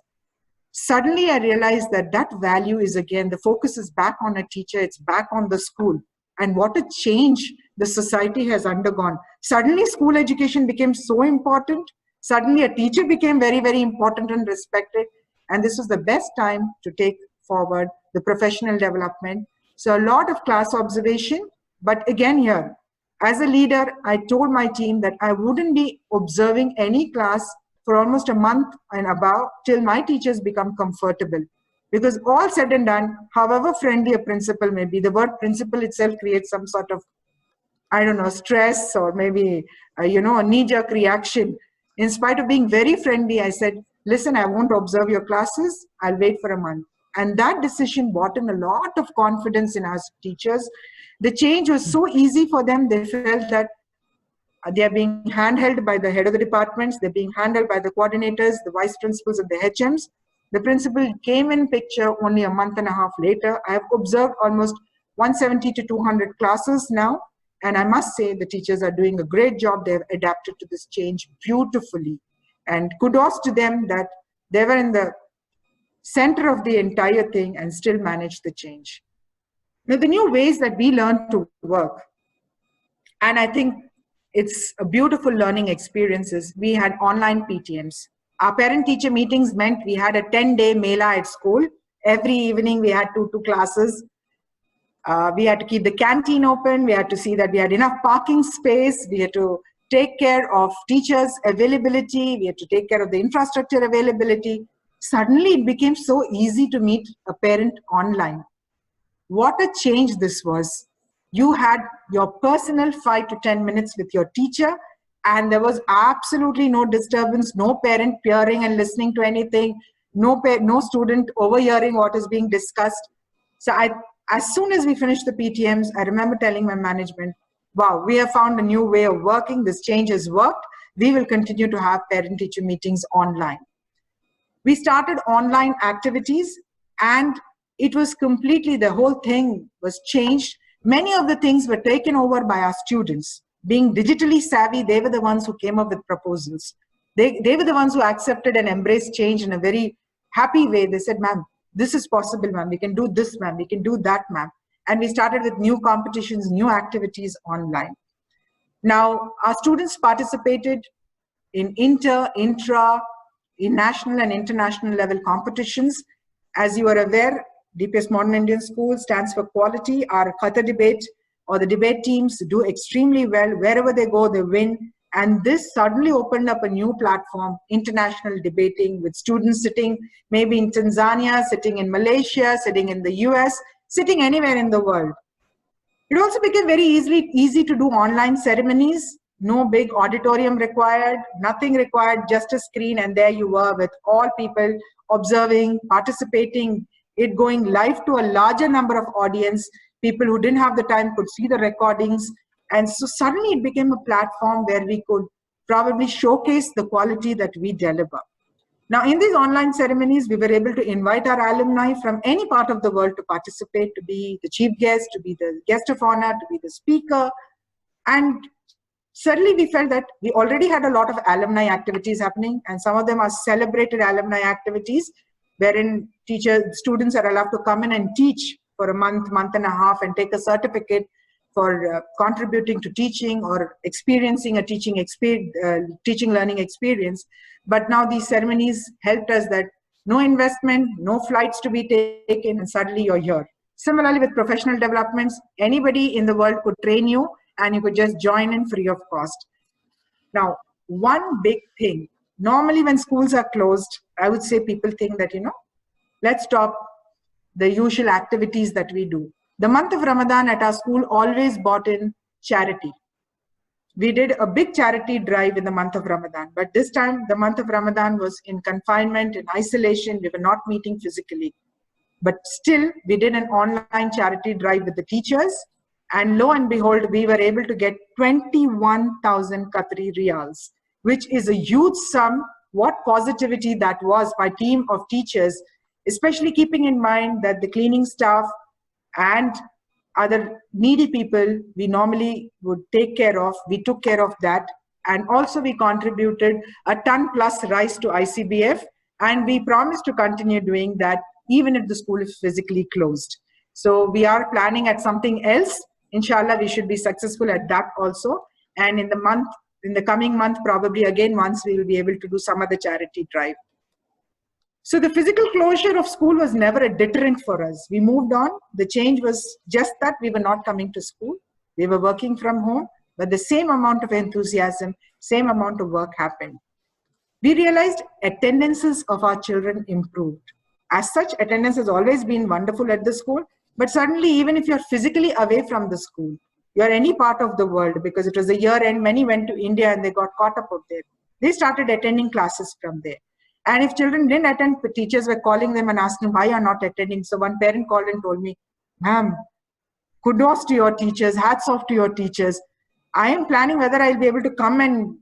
Suddenly I realized that value is, again, the focus is back on a teacher, it's back on the school. And what a change the society has undergone. Suddenly school education became so important. Suddenly a teacher became very, very important and respected. And this was the best time to take forward the professional development. So a lot of class observation, but again here, as a leader, I told my team that I wouldn't be observing any class for almost a month and above till my teachers become comfortable. Because all said and done, however friendly a principal may be, the word principal itself creates some sort of, stress or maybe, a knee-jerk reaction. In spite of being very friendly, I said, listen, I won't observe your classes. I'll wait for a month. And that decision brought in a lot of confidence in us teachers. The change was so easy for them. They felt that they are being handheld by the head of the departments. They're being handled by the coordinators, the vice principals, and the HMs. The principal came in picture only a month and a half later. I have observed almost 170 to 200 classes now. And I must say the teachers are doing a great job. They've adapted to this change beautifully. And kudos to them that they were in the center of the entire thing and still managed the change. Now, the new ways that we learn to work, and I think it's a beautiful learning experiences. We had online PTMs. Our parent-teacher meetings meant we had a 10-day mela at school. Every evening we had two classes. We had to keep the canteen open. We had to see that we had enough parking space. We had to take care of teachers' availability. We had to take care of the infrastructure availability. Suddenly it became so easy to meet a parent online. What a change this was. You had your personal 5 to 10 minutes with your teacher, and there was absolutely no disturbance, no parent peering and listening to anything, no student overhearing what is being discussed. So as soon as we finished the PTMs, I remember telling my management, wow, we have found a new way of working. This change has worked. We will continue to have parent-teacher meetings online. We started online activities, and it was completely, the whole thing was changed. Many of the things were taken over by our students. Being digitally savvy, they were the ones who came up with proposals. They were the ones who accepted and embraced change in a very happy way. They said, ma'am, this is possible, ma'am. We can do this, ma'am. We can do that, ma'am. And we started with new competitions, new activities online. Now, our students participated in intra, in national and international level competitions. As you are aware, DPS Modern Indian School stands for quality. Our Khatha debate or the debate teams do extremely well. Wherever they go, they win. And this suddenly opened up a new platform, international debating with students sitting maybe in Tanzania, sitting in Malaysia, sitting in the US, sitting anywhere in the world. It also became very easy to do online ceremonies. No big auditorium required, nothing required, just a screen, and there you were with all people observing, participating, it going live to a larger number of audience. People who didn't have the time could see the recordings. And so suddenly it became a platform where we could probably showcase the quality that we deliver. Now, in these online ceremonies, we were able to invite our alumni from any part of the world to participate, to be the chief guest, to be the guest of honor, to be the speaker. And suddenly we felt that we already had a lot of alumni activities happening, and some of them are celebrated alumni activities, wherein students are allowed to come in and teach for a month, month and a half, and take a certificate for contributing to teaching or experiencing a teaching learning experience. But now these ceremonies helped us that no investment, no flights to be taken, and suddenly you're here. Similarly, with professional developments, anybody in the world could train you, and you could just join in free of cost. Now, one big thing, normally when schools are closed, I would say people think that, let's stop the usual activities that we do. The month of Ramadan at our school always brought in charity. We did a big charity drive in the month of Ramadan, but this time the month of Ramadan was in confinement, in isolation. We were not meeting physically. But still, we did an online charity drive with the teachers. And lo and behold, we were able to get 21,000 Qatari riyals, which is a huge sum. What positivity that was by team of teachers, especially keeping in mind that the cleaning staff and other needy people we normally would take care of, we took care of that. And also we contributed a ton plus rice to ICBF, and we promised to continue doing that even if the school is physically closed. So we are planning at something else. Inshallah, we should be successful at that also. And in the coming month, probably again, once we will be able to do some other charity drive. So the physical closure of school was never a deterrent for us. We moved on. The change was just that we were not coming to school. We were working from home, but the same amount of enthusiasm, same amount of work happened. We realized attendances of our children improved. As such, attendance has always been wonderful at the school, but suddenly, even if you're physically away from the school, you're any part of the world, because it was a year end, many went to India and they got caught up out there. They started attending classes from there. And if children didn't attend, the teachers were calling them and asking why you're not attending. So one parent called and told me, ma'am, kudos to your teachers, hats off to your teachers. I am planning whether I'll be able to come and,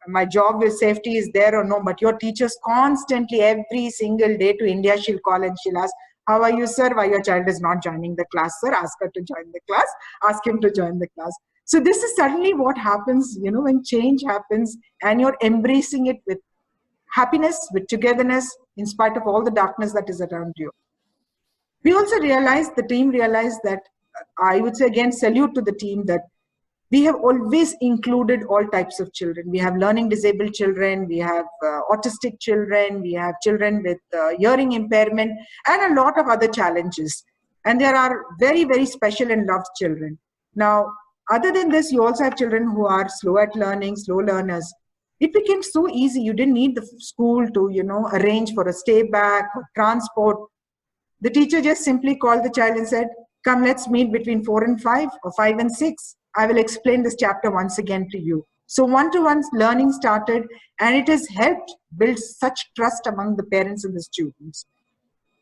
my job with safety is there or no, but your teachers constantly, every single day to India, she'll call and she'll ask, how are you, sir? Why your child is not joining the class, sir? Ask her to join the class. Ask him to join the class. So this is suddenly what happens, when change happens and you're embracing it with happiness, with togetherness, in spite of all the darkness that is around you. We also realized, the team realized that, I would say again, salute to the team, that we have always included all types of children. We have learning disabled children, we have autistic children, we have children with hearing impairment, and a lot of other challenges. And there are very, very special and loved children. Now, other than this, you also have children who are slow at learning, slow learners. It became so easy. You didn't need the school to, arrange for a stay back or transport. The teacher just simply called the child and said, come, let's meet between 4 and 5 or 5 and 6. I will explain this chapter once again to you. So one-to-one learning started, and it has helped build such trust among the parents and the students.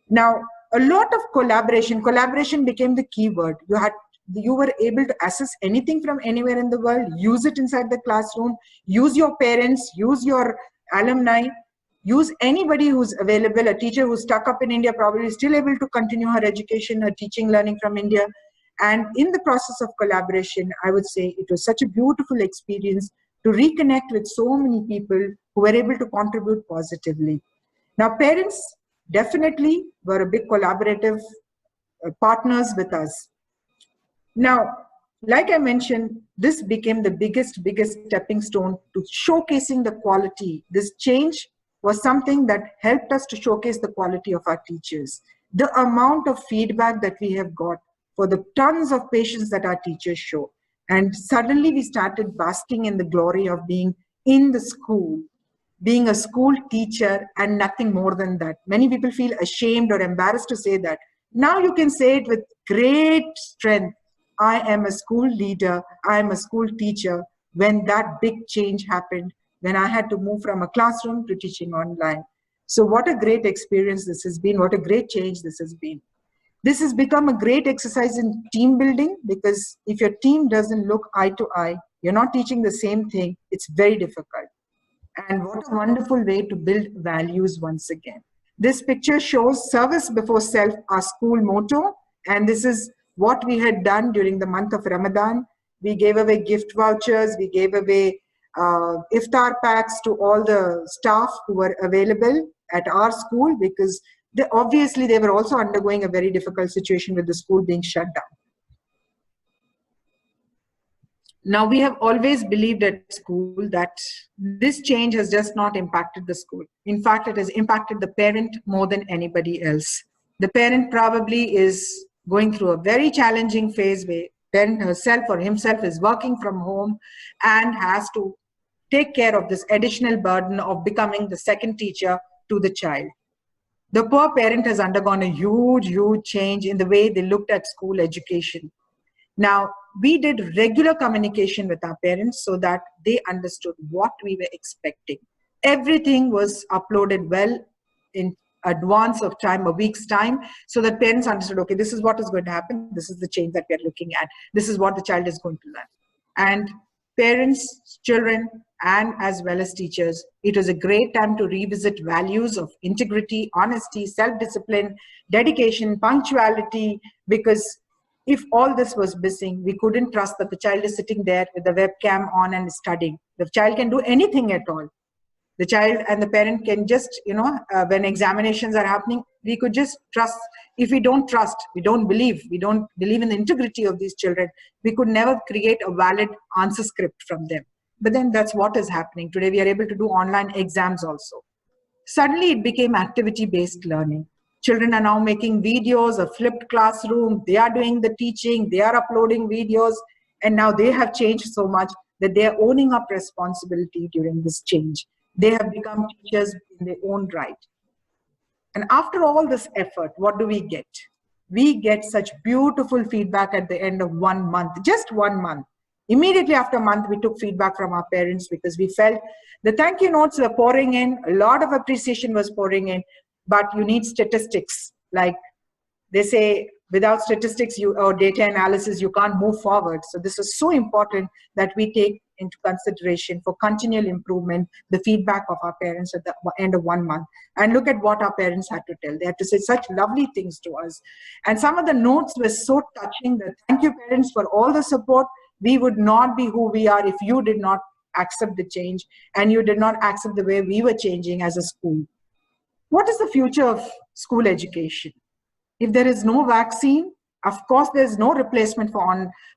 Now, a lot of collaboration became the key word. You were able to access anything from anywhere in the world, use it inside the classroom, use your parents, use your alumni, use anybody who's available. A teacher who's stuck up in India probably is still able to continue her education, her teaching, learning from India. And in the process of collaboration, I would say it was such a beautiful experience to reconnect with so many people who were able to contribute positively. Now, parents definitely were a big collaborative partners with us. Now, like I mentioned, this became the biggest stepping stone to showcasing the quality. This change was something that helped us to showcase the quality of our teachers. The amount of feedback that we have got for the tons of patience that our teachers show. And suddenly we started basking in the glory of being in the school, being a school teacher and nothing more than that. Many people feel ashamed or embarrassed to say that. Now you can say it with great strength. I am a school leader, I am a school teacher, when that big change happened, when I had to move from a classroom to teaching online. So what a great experience this has been, what a great change this has been. This has become a great exercise in team building, because if your team doesn't look eye to eye, you're not teaching the same thing, it's very difficult. And what a wonderful way to build values once again. This picture shows service before self, our school motto. And this is what we had done during the month of Ramadan. We gave away gift vouchers, we gave away iftar packs to all the staff who were available at our school, because obviously they were also undergoing a very difficult situation with the school being shut down. Now, we have always believed at school that this change has just not impacted the school. In fact, it has impacted the parent more than anybody else. The parent probably is going through a very challenging phase where parent herself or himself is working from home and has to take care of this additional burden of becoming the second teacher to the child. The poor parent has undergone a huge change in the way they looked at school education. Now, we did regular communication with our parents so that they understood what we were expecting. Everything was uploaded well in advance of time, a week's time, so that parents understood, okay, this is what is going to happen, this is the change that we are looking at, this is what the child is going to learn. And parents, children, and as well as teachers, it was a great time to revisit values of integrity, honesty, self-discipline, dedication, punctuality, because if all this was missing, we couldn't trust that the child is sitting there with the webcam on and studying. The child can do anything at all. The child and the parent can just, when examinations are happening, we could just trust. If we don't trust, we don't believe in the integrity of these children, we could never create a valid answer script from them. But then that's what is happening. Today, we are able to do online exams also. Suddenly, it became activity-based learning. Children are now making videos, a flipped classroom. They are doing the teaching. They are uploading videos. And now they have changed so much that they are owning up responsibility during this change. They have become teachers in their own right. And after all this effort, what do we get? We get such beautiful feedback at the end of 1 month, just 1 month. Immediately after a month, we took feedback from our parents because we felt the thank you notes were pouring in, a lot of appreciation was pouring in, but you need statistics. Like they say, without statistics or data analysis, you can't move forward. So this is so important that we take into consideration for continual improvement, the feedback of our parents at the end of 1 month. And look at what our parents had to tell. They had to say such lovely things to us. And some of the notes were so touching that thank you parents for all the support. We would not be who we are if you did not accept the change and you did not accept the way we were changing as a school. What is the future of school education? If there is no vaccine, of course, there's no replacement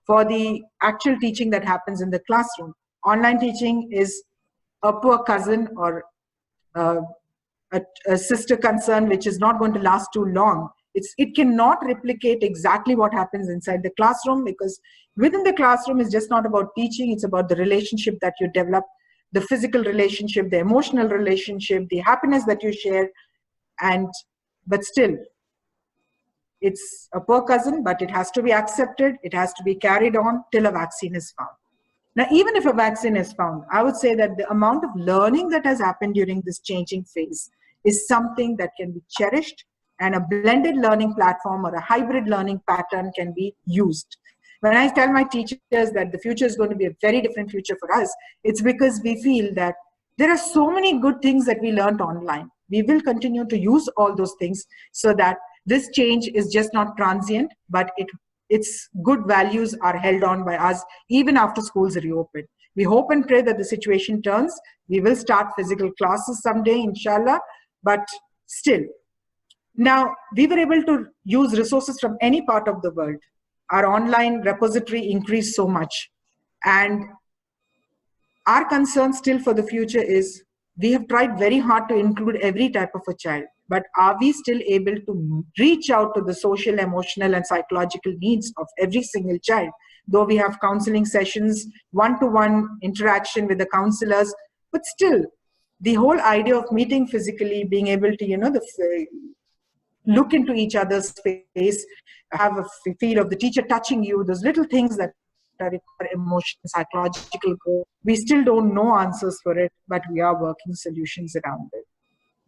for the actual teaching that happens in the classroom. Online teaching is a poor cousin or a sister concern, which is not going to last too long. It cannot replicate exactly what happens inside the classroom, because within the classroom is just not about teaching, it's about the relationship that you develop, the physical relationship, the emotional relationship, the happiness that you share. But still, it's a poor cousin, but it has to be accepted. It has to be carried on till a vaccine is found. Now, even if a vaccine is found, I would say that the amount of learning that has happened during this changing phase is something that can be cherished, and a blended learning platform or a hybrid learning pattern can be used. When I tell my teachers that the future is going to be a very different future for us, it's because we feel that there are so many good things that we learned online. We will continue to use all those things so that this change is just not transient, but its good values are held on by us even after schools reopen. We hope and pray that the situation turns. We will start physical classes someday, inshallah, but still. Now, we were able to use resources from any part of the world. Our online repository increased so much. And our concern still for the future is, we have tried very hard to include every type of a child, but are we still able to reach out to the social, emotional, and psychological needs of every single child? though we have counseling sessions, one-to-one interaction with the counselors, but still, the whole idea of meeting physically, being able to, look into each other's face, have a feel of the teacher touching you, those little things that require emotional, psychological growth. We still don't know answers for it, but we are working solutions around it.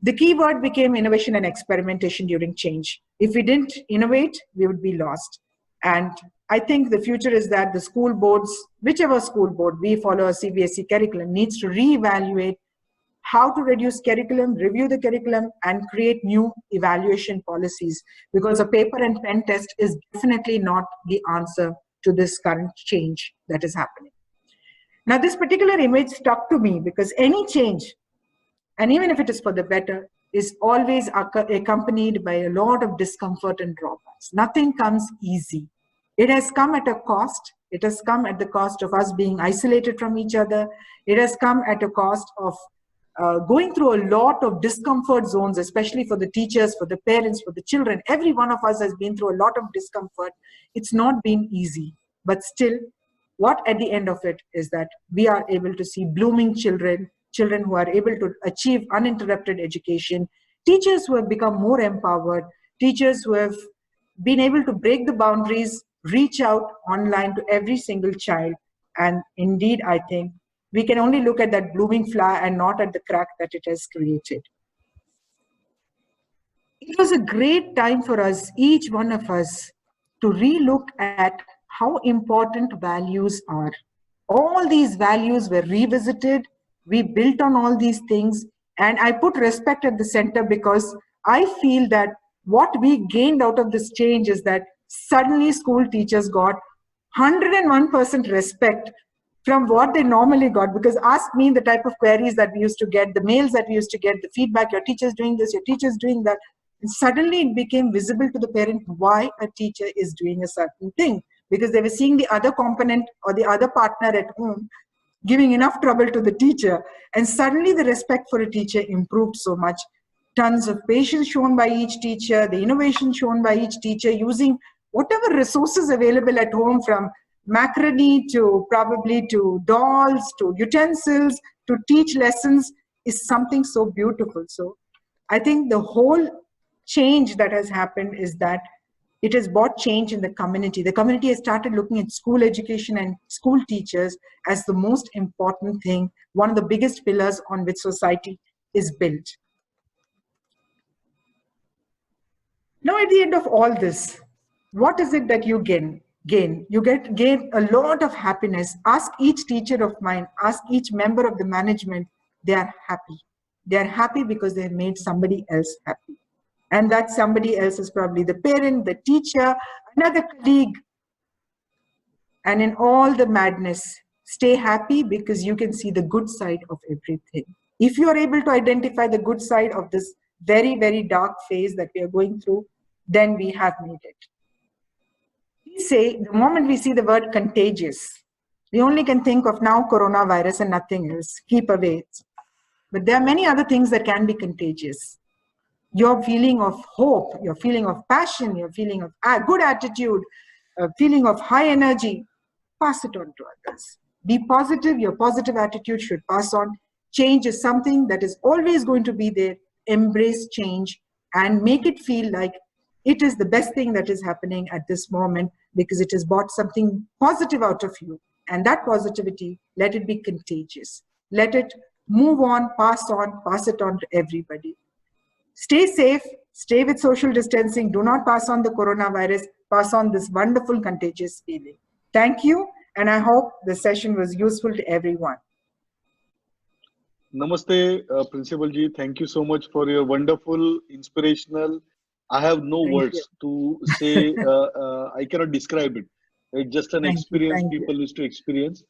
The key word became innovation and experimentation during change. If we didn't innovate, we would be lost. And I think the future is that the school boards, whichever school board, we follow a CBSE curriculum, needs to reevaluate how to reduce curriculum, review the curriculum, and create new evaluation policies, because a paper and pen test is definitely not the answer to this current change that is happening. Now, this particular image stuck to me because any change, and even if it is for the better, is always accompanied by a lot of discomfort and drawbacks. Nothing comes easy. It has come at a cost. It has come at the cost of us being isolated from each other. It has come at a cost of going through a lot of discomfort zones, especially for the teachers, for the parents, for the children. Every one of us has been through a lot of discomfort. It's not been easy, but still, what at the end of it is that we are able to see blooming children who are able to achieve uninterrupted education, teachers who have become more empowered, teachers who have been able to break the boundaries, reach out online to every single child. And indeed, I think we can only look at that blooming flower and not at the crack that it has created. It was a great time for us, each one of us, to relook at how important values are. All these values were revisited. We built on all these things. And I put respect at the center because I feel that what we gained out of this change is that suddenly school teachers got 101% respect from what they normally got. Because ask me the type of queries that we used to get, the mails that we used to get, the feedback, your teacher's doing this, your teacher's doing that. And suddenly it became visible to the parent why a teacher is doing a certain thing. Because they were seeing the other component or the other partner at home giving enough trouble to the teacher. And suddenly the respect for a teacher improved so much. Tons of patience shown by each teacher, the innovation shown by each teacher, using whatever resources available at home, from macaroni to probably to dolls to utensils to teach lessons, is something so beautiful. So I think the whole change that has happened is that it has brought change in the community. The community has started looking at school education and school teachers as the most important thing, one of the biggest pillars on which society is built. Now, at the end of all this, what is it that you gain? You gain a lot of happiness. Ask each teacher of mine, ask each member of the management, they are happy. They are happy because they have made somebody else happy. And that somebody else is probably the parent, the teacher, another colleague. And in all the madness, stay happy because you can see the good side of everything. If you are able to identify the good side of this very, very dark phase that we are going through, then we have made it. We say, the moment we see the word contagious, we only can think of now coronavirus and nothing else. Keep away. But there are many other things that can be contagious. Your feeling of hope, your feeling of passion, your feeling of good attitude, a feeling of high energy, pass it on to others. Be positive. Your positive attitude should pass on. Change is something that is always going to be there. Embrace change and make it feel like it is the best thing that is happening at this moment because it has brought something positive out of you. And that positivity, let it be contagious. Let it move on, pass it on to everybody. Stay safe, stay with social distancing. Do not pass on the coronavirus, pass on this wonderful contagious feeling. Thank you, and I hope the session was useful to everyone. Namaste, Principal Ji. Thank you so much for your wonderful, inspirational. I have no words to say. I cannot describe it. It's just an experience people used to experience.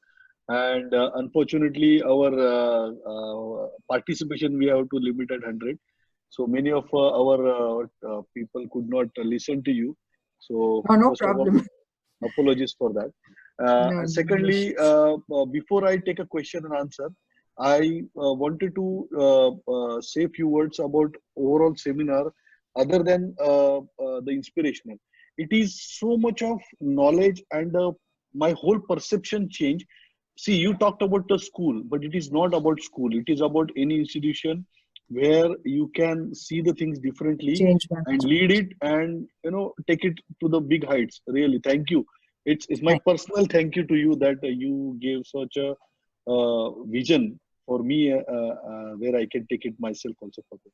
And unfortunately, our participation, we have to limit at 100. So many of our people could not listen to you. So no problem. Apologies for that. Secondly, before I take a question and answer, I wanted to say a few words about overall seminar other than the inspirational. It is so much of knowledge and my whole perception changed. See, you talked about the school, but it is not about school. It is about any institution where you can see the things differently Change and management. lead it and take it to the big heights. Really, thank you. It's my Thank personal thank you to you that you gave such a vision for me where I can take it myself also for them.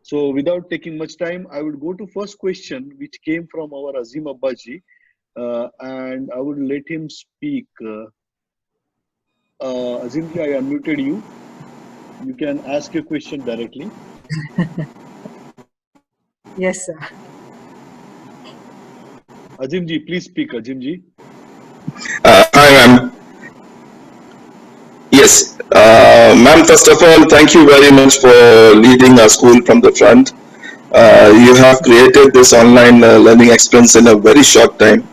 So without taking much time, I would go to first question, which came from our Azim Abbaji, and I would let him speak. Azimji, I unmuted you. You can ask your question directly. Yes, sir. Azimji, please speak, Azimji. Hi, ma'am. Yes, ma'am, first of all, thank you very much for leading our school from the front. You have created this online learning experience in a very short time.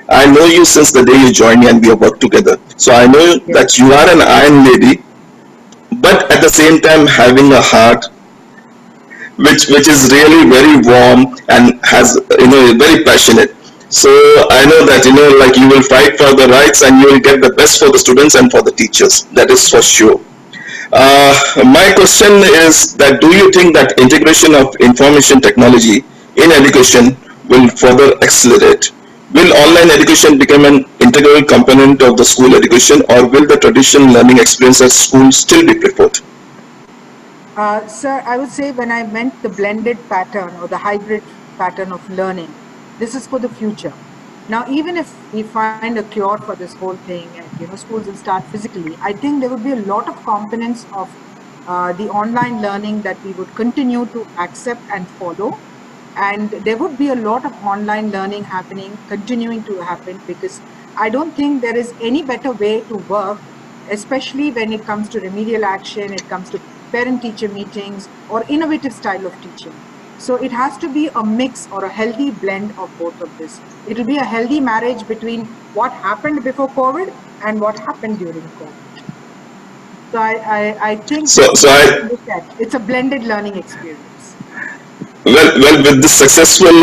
I know you since the day you joined me and we have worked together. So I know Yes. that you are an iron lady, but at the same time having a heart which is really very warm and has very passionate. So I know that like you will fight for the rights and you will get the best for the students and for the teachers. That is for sure. My question is that do you think that integration of information technology in education will further accelerate? Will online education become an integral component of the school education, or will the traditional learning experience at school still be preferred? Sir, I would say when I meant the blended pattern or the hybrid pattern of learning, this is for the future. Now, even if we find a cure for this whole thing and schools will start physically, I think there would be a lot of components of the online learning that we would continue to accept and follow. And there would be a lot of online learning happening, continuing to happen, because I don't think there is any better way to work, especially when it comes to remedial action, it comes to parent-teacher meetings or innovative style of teaching. So it has to be a mix or a healthy blend of both of this. It will be a healthy marriage between what happened before COVID and what happened during COVID. So I think So, this is so what I we look at. It's a blended learning experience. well, with this successful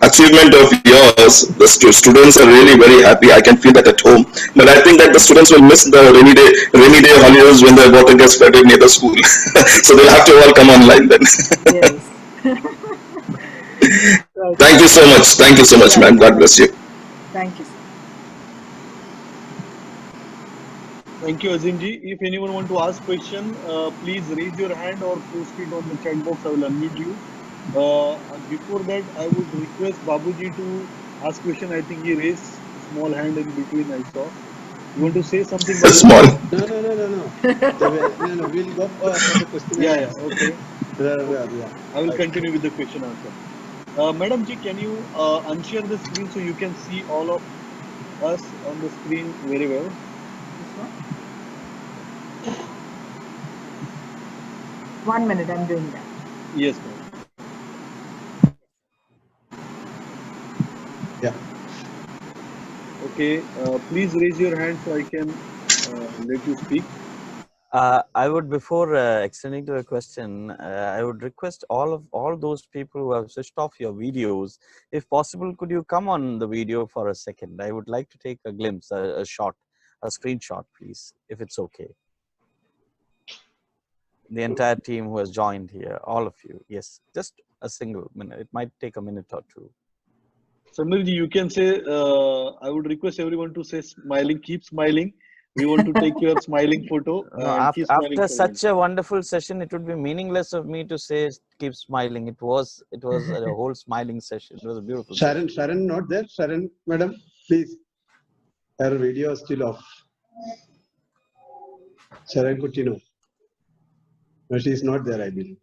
achievement of yours, the students are really very happy. I can feel that at home. But I think that the students will miss the rainy day holidays when the water gets flooded near the school. So they'll have to all come online then. Yes. Right. Thank you so much. Thank you so much, Right. ma'am. God bless you. Thank you, sir. Thank you, Azimji. If anyone want to ask question, please raise your hand or post it on the chat box. I will unmute you. Before that, I would request Babuji to ask question. I think he raised small hand in between. I saw. You want to say something, Babuji? Small. No. No. We'll go for the question and Yeah, yeah. answer. Okay. Okay. Yeah. I will Okay. continue with the question answer. Madam Ji, can you unshare the screen so you can see all of us on the screen very well? This one? 1 minute, I'm doing that. Yes, ma'am. Yeah. Okay. Please raise your hand so I can let you speak. I would, before extending to a question, I would request all those people who have switched off your videos, if possible, could you come on the video for a second? I would like to take a glimpse, a shot, a screenshot, please, if it's okay. The entire team who has joined here, all of you. Yes, just a single minute. It might take a minute or two. Samirji, you can say, I would request everyone to say smiling, keep smiling. We want to take your smiling photo No, and keep smiling after for a minute. such a wonderful session, it would be meaningless of me to say keep smiling. It was a whole smiling session. It was a beautiful session. Sharon not there. Sharon, madam, please. Her video is still off. Sharon Kutino. No, she is not there, I believe.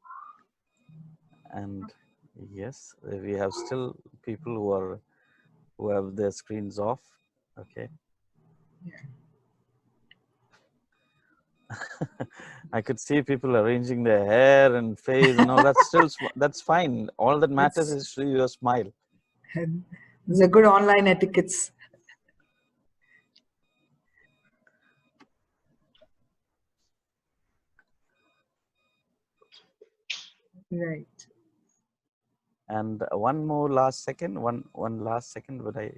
And yes, we have still people who have their screens off. Okay. I could see people arranging their hair and face and all. That's fine. All that matters is your smile. There's a good online etiquettes. Right. And one last second, would I?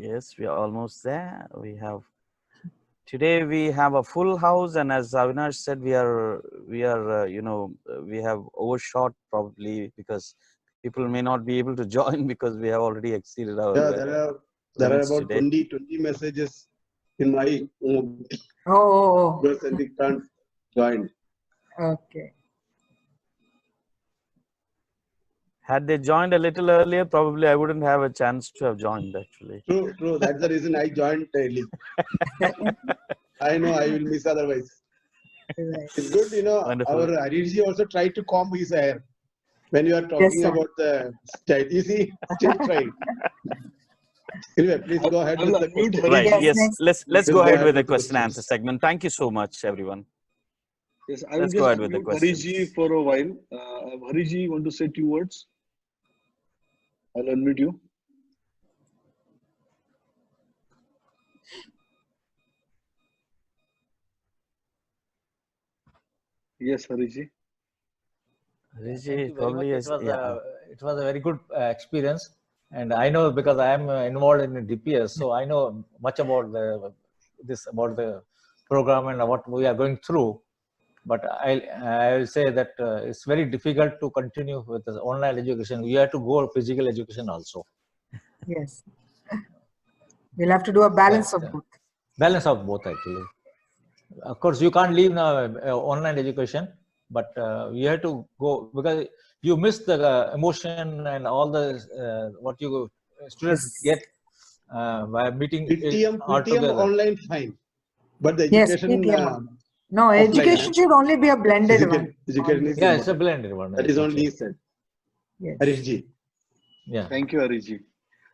Yes, we are almost there. Today we have a full house, and as Avinash said, we have overshot probably because people may not be able to join because we have already exceeded our there are about 20 messages in my and they can't join. Okay. Had they joined a little earlier, probably I wouldn't have a chance to have joined actually. True. That's the reason I joined early. I know I will miss otherwise. It's good, Wonderful. Our Harishji also tried to comb his hair when you are talking about the style. You see, still trying. Anyway, please go ahead with the question. Right. Yes. Let's go ahead with the question and answer questions. segment. Thank you so much, everyone. Yes, I will Let's just go ahead with the unmute questions. Harishji for a while. Harishji, want to say 2 words? I'll unmute you. Yes, Harishji. Harishji probably is. It was a very good experience, and I know because I am involved in the DPS, so I know much about the program and what we are going through. But I will say that it's very difficult to continue with the online education. We have to go physical education also. Yes. We'll have to do a balance of both. Balance of both, actually. Of course, you can't leave now online education, but you have to go because you miss the emotion and all the what you students get by meeting all together. Online fine, but the education. Yes, no, education should only be a blended one. Education is it's a blended one. That is only said. Yes. Harishji. Yeah. Thank you, Harishji.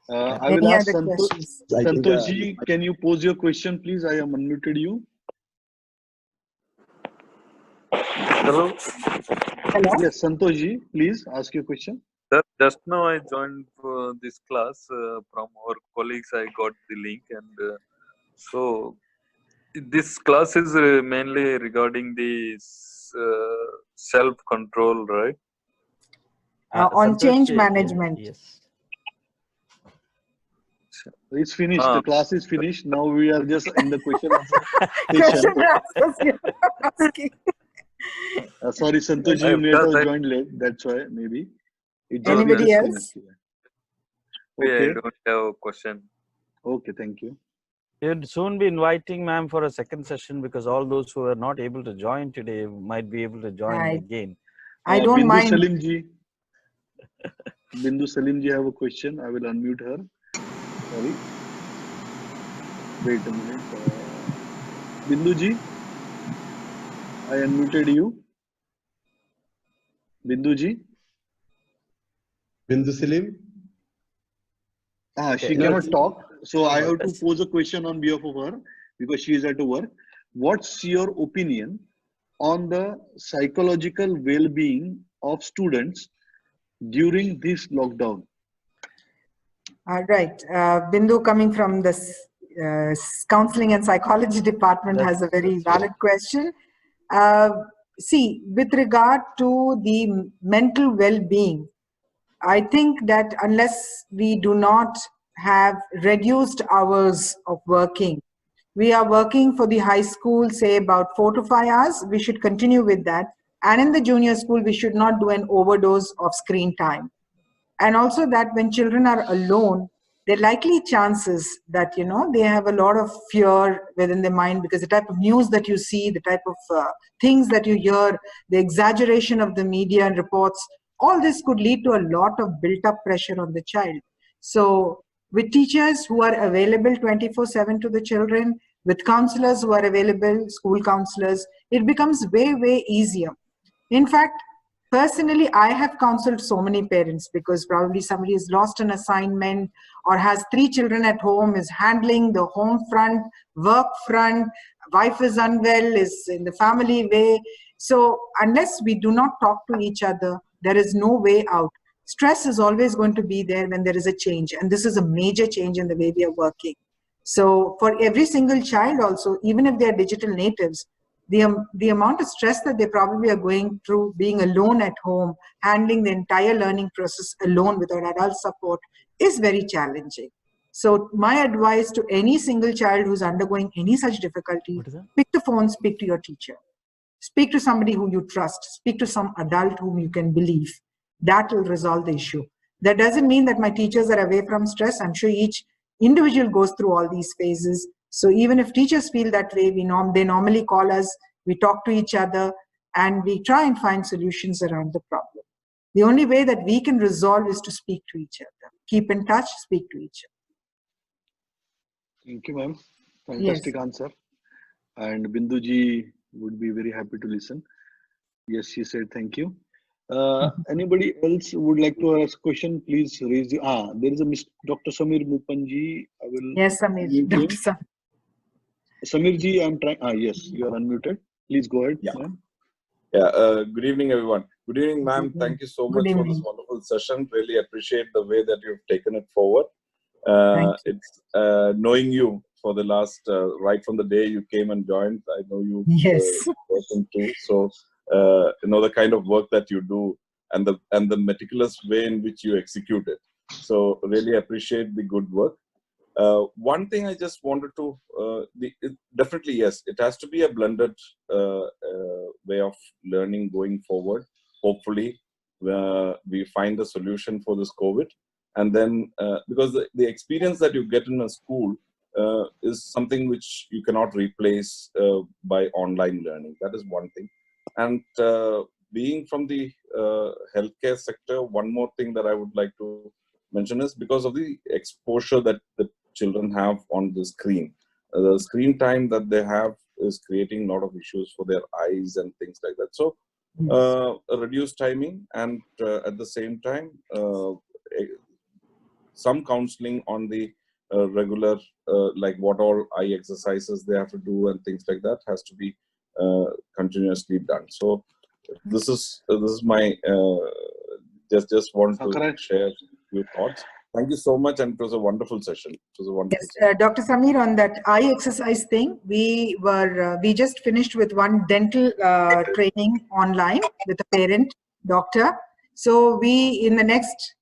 I Any will ask other questions? Santoshji, can you pose your question, please? I am unmuted you. Hello. Yes, Santoshji, please ask your question. Sir, just now I joined this class from our colleagues. I got the link, and so this class is mainly regarding the self-control, right? On change management. Yes. It's finished. The class is finished. Now we are just in the question answer session. Sorry, Santoshji, you may have joined late. That's why maybe. Anybody else? Okay. I don't have a question. Okay, thank you. You'll soon be inviting ma'am for a second session because all those who are not able to join today might be able to join again. I don't Bindu mind. Salimji. Bindu Salimji have a question. I will unmute her. Sorry. Wait a minute. Binduji, I unmuted you. Binduji. Bindu Salim. She cannot talk. So I have to pose a question on behalf of her because she is at work. What's your opinion on the psychological well-being of students during this lockdown? Right. Bindu, coming from this counseling and psychology department, has a very valid question. See, with regard to the mental well-being, I think that unless we do not have reduced hours of working, we are working for the high school, say about 4 to 5 hours, we should continue with that. And in the junior school, we should not do an overdose of screen time. And also that when children are alone, there are likely chances that, they have a lot of fear within their mind because the type of news that you see, the type of things that you hear, the exaggeration of the media and reports, all this could lead to a lot of built-up pressure on the child. So with teachers who are available 24/7 to the children, with counselors who are available, school counselors, it becomes way, way easier. In fact, personally, I have counseled so many parents because probably somebody has lost an assignment or has 3 children at home, is handling the home front, work front, wife is unwell, is in the family way. So unless we do not talk to each other, there is no way out. Stress is always going to be there when there is a change. And this is a major change in the way we are working. So for every single child also, even if they are digital natives, the amount of stress that they probably are going through being alone at home, handling the entire learning process alone without adult support is very challenging. So my advice to any single child who's undergoing any such difficulty, pick the phone, speak to your teacher. Speak to somebody who you trust. Speak to some adult whom you can believe. That will resolve the issue. That doesn't mean that my teachers are away from stress. I'm sure each individual goes through all these phases. So even if teachers feel that way, they normally call us, we talk to each other, and we try and find solutions around the problem. The only way that we can resolve is to speak to each other. Keep in touch, speak to each other. Thank you, ma'am. Fantastic answer. And Binduji would be very happy to listen. Yes, she said thank you. Anybody else would like to ask a question? Please raise the. There is a Dr. Samir Mupanji. I will. Yes, Samir. Dr. Samir. Samir ji, I'm trying. Yes, you are unmuted. Please go ahead, ma'am. Yeah. Good evening, everyone. Good evening, ma'am. Thank you so much for this wonderful session. Really appreciate the way that you've taken it forward. It's knowing you for the last right from the day you came and joined. I know you person too. So the kind of work that you do and the meticulous way in which you execute it. So really appreciate the good work. One thing I just wanted to definitely, yes, it has to be a blended way of learning going forward. Hopefully we find a solution for this COVID. And then because the experience that you get in a school is something which you cannot replace by online learning. That is one thing. And being from the healthcare sector, one more thing that I would like to mention is because of the exposure that the children have on the screen. The screen time that they have is creating a lot of issues for their eyes and things like that. So a reduced timing and at the same time, some counseling on the regular, like what all eye exercises they have to do and things like that has to be continuously done. So this is my just want to share a few thoughts. Thank you so much, and it was a wonderful session. It was a wonderful session. Dr. Samir, on that eye exercise thing, we just finished with one dental training online with a parent doctor. So we, in the next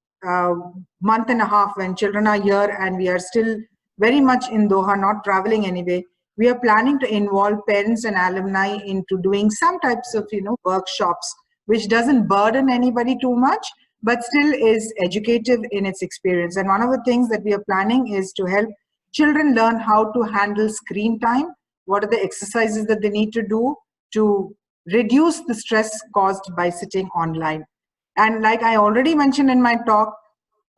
month and a half, when children are here and we are still very much in Doha, not traveling anyway, we are planning to involve parents and alumni into doing some types of workshops, which doesn't burden anybody too much, but still is educative in its experience. And one of the things that we are planning is to help children learn how to handle screen time. What are the exercises that they need to do to reduce the stress caused by sitting online? And like I already mentioned in my talk,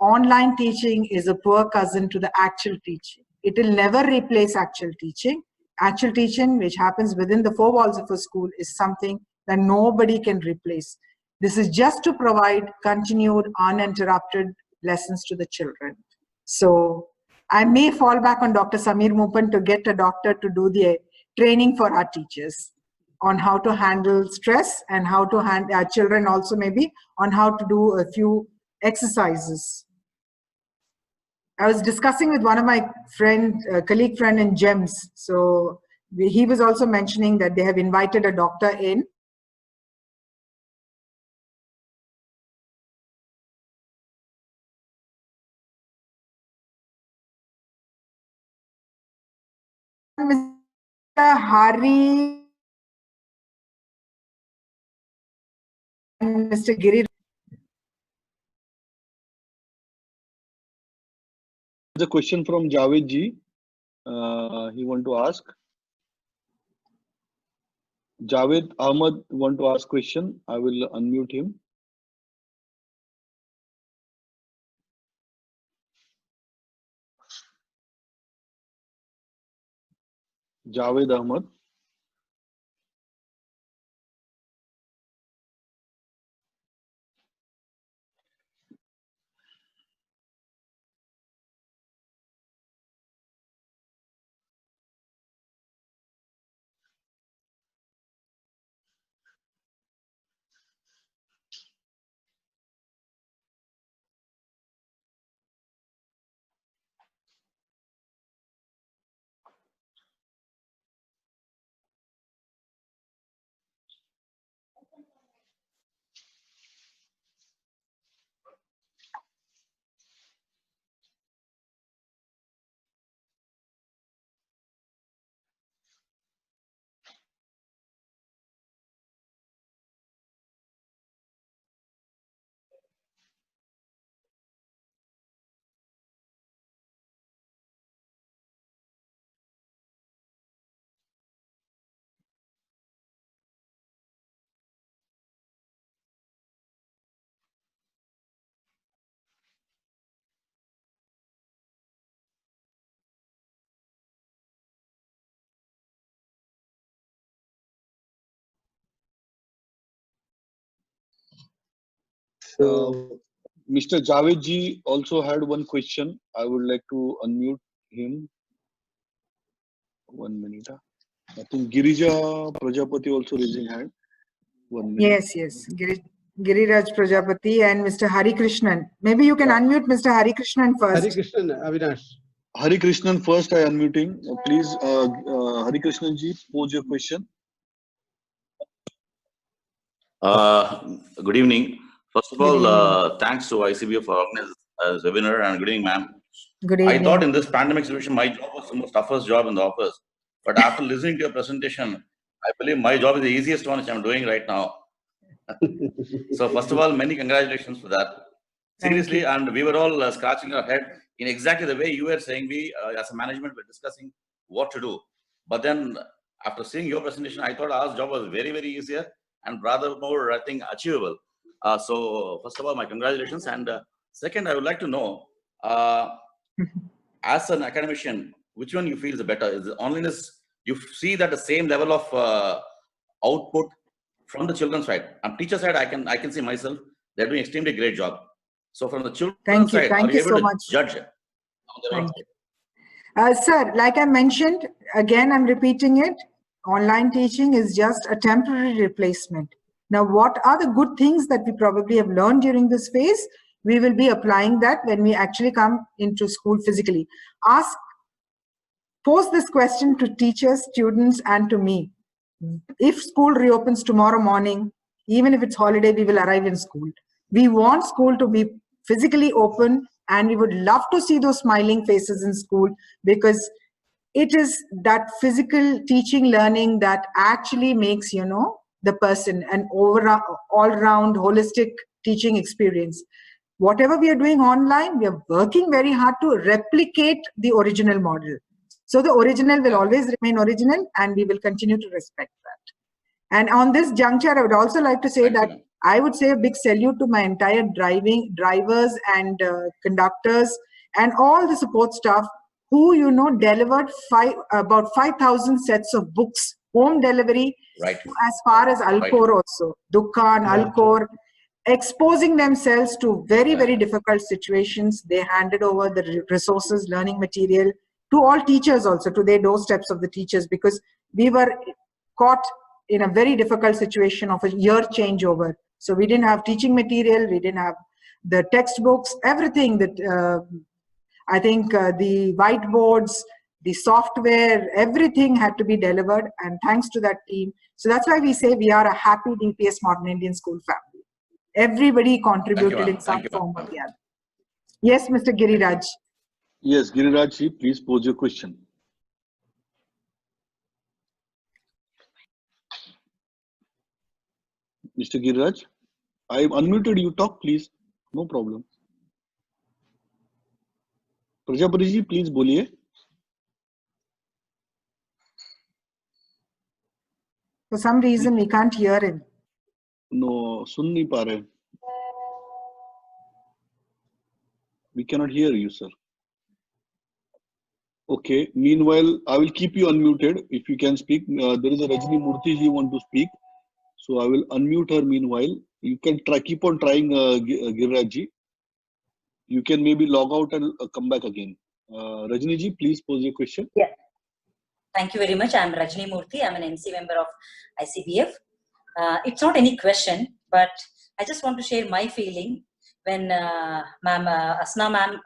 online teaching is a poor cousin to the actual teaching. It will never replace actual teaching. Actual teaching, which happens within the four walls of a school, is something that nobody can replace. This is just to provide continued, uninterrupted lessons to the children. So I may fall back on Dr. Samir Mupan to get a doctor to do the training for our teachers on how to handle stress and how to handle our children also, maybe on how to do a few exercises. I was discussing with one of my colleague friend in GEMS. So he was also mentioning that they have invited a doctor in. Mr. Hari and Mr. Giri. There's a question from Javed ji. He want to ask. Javed Ahmad want to ask question. I will unmute him. Javed Ahmad. So, Mr. Javed ji also had one question. I would like to unmute him. 1 minute. I think Girija Prajapati also raising hand. 1 minute. Yes. Giriraj Prajapati and Mr. Hari Krishnan. Maybe you can unmute Mr. Hari Krishnan first. Hari Krishnan, Avinash. Hari Krishnan first, I unmuting. Please, Hari Krishnan ji, pose your question. Good evening. First of all, thanks to ICBF for organizing this webinar, and good evening, ma'am. Good evening. I thought in this pandemic situation, my job was the most toughest job in the office. But after listening to your presentation, I believe my job is the easiest one which I'm doing right now. So first of all, many congratulations for that. Seriously, and we were all scratching our head in exactly the way you were saying. We, as a management, were discussing what to do. But then after seeing your presentation, I thought our job was very, very easier and rather more, I think, achievable. So first of all, my congratulations. And second, I would like to know, as an academician, which one you feel is better? Is the onliness, you see that the same level of output from the children's side? On teacher side, I can see myself, they're doing extremely great job. So from the children's side, are you able to judge? Thank you. Sir, like I mentioned, again, I'm repeating it. Online teaching is just a temporary replacement. Now, what are the good things that we probably have learned during this phase? We will be applying that when we actually come into school physically. Pose this question to teachers, students, and to me. If school reopens tomorrow morning, even if it's holiday, we will arrive in school. We want school to be physically open, and we would love to see those smiling faces in school, because it is that physical teaching learning that actually makes, the person an all-round holistic teaching experience. Whatever we are doing online, we are working very hard to replicate the original model. So the original will always remain original, and we will continue to respect that. And on this juncture, I would also like to say that I would say a big salute to my entire drivers and conductors and all the support staff who, delivered about 5,000 sets of books, home delivery, as far as Alcor also, Dukhan, Alcor, exposing themselves to very, very difficult situations. They handed over the resources, learning material to all teachers also, to their doorsteps of the teachers, because we were caught in a very difficult situation of a year changeover. So we didn't have teaching material, we didn't have the textbooks, everything that I think the whiteboards, the software, everything had to be delivered, and thanks to that team. So that's why we say we are a happy DPS Modern Indian School family. Everybody contributed in some form or the other. Yes, Mr. Giriraj. Yes, Giriraj, please pose your question. Mr. Giriraj, I have unmuted you. Talk, please. No problem. Prajapati ji, please boliye. For some reason, we can't hear him. No, sun nahi pa rahe. We cannot hear you, sir. Okay. Meanwhile, I will keep you unmuted if you can speak. There is a Rajni Murthy ji want to speak, so I will unmute her. Meanwhile, you can keep on trying, Giriraj ji. You can maybe log out and come back again. Rajni ji, please pose your question. Yeah. Thank you very much. I'm Rajni Murthy. I'm an MC member of ICBF. It's not any question, but I just want to share my feeling when Asna ma'am,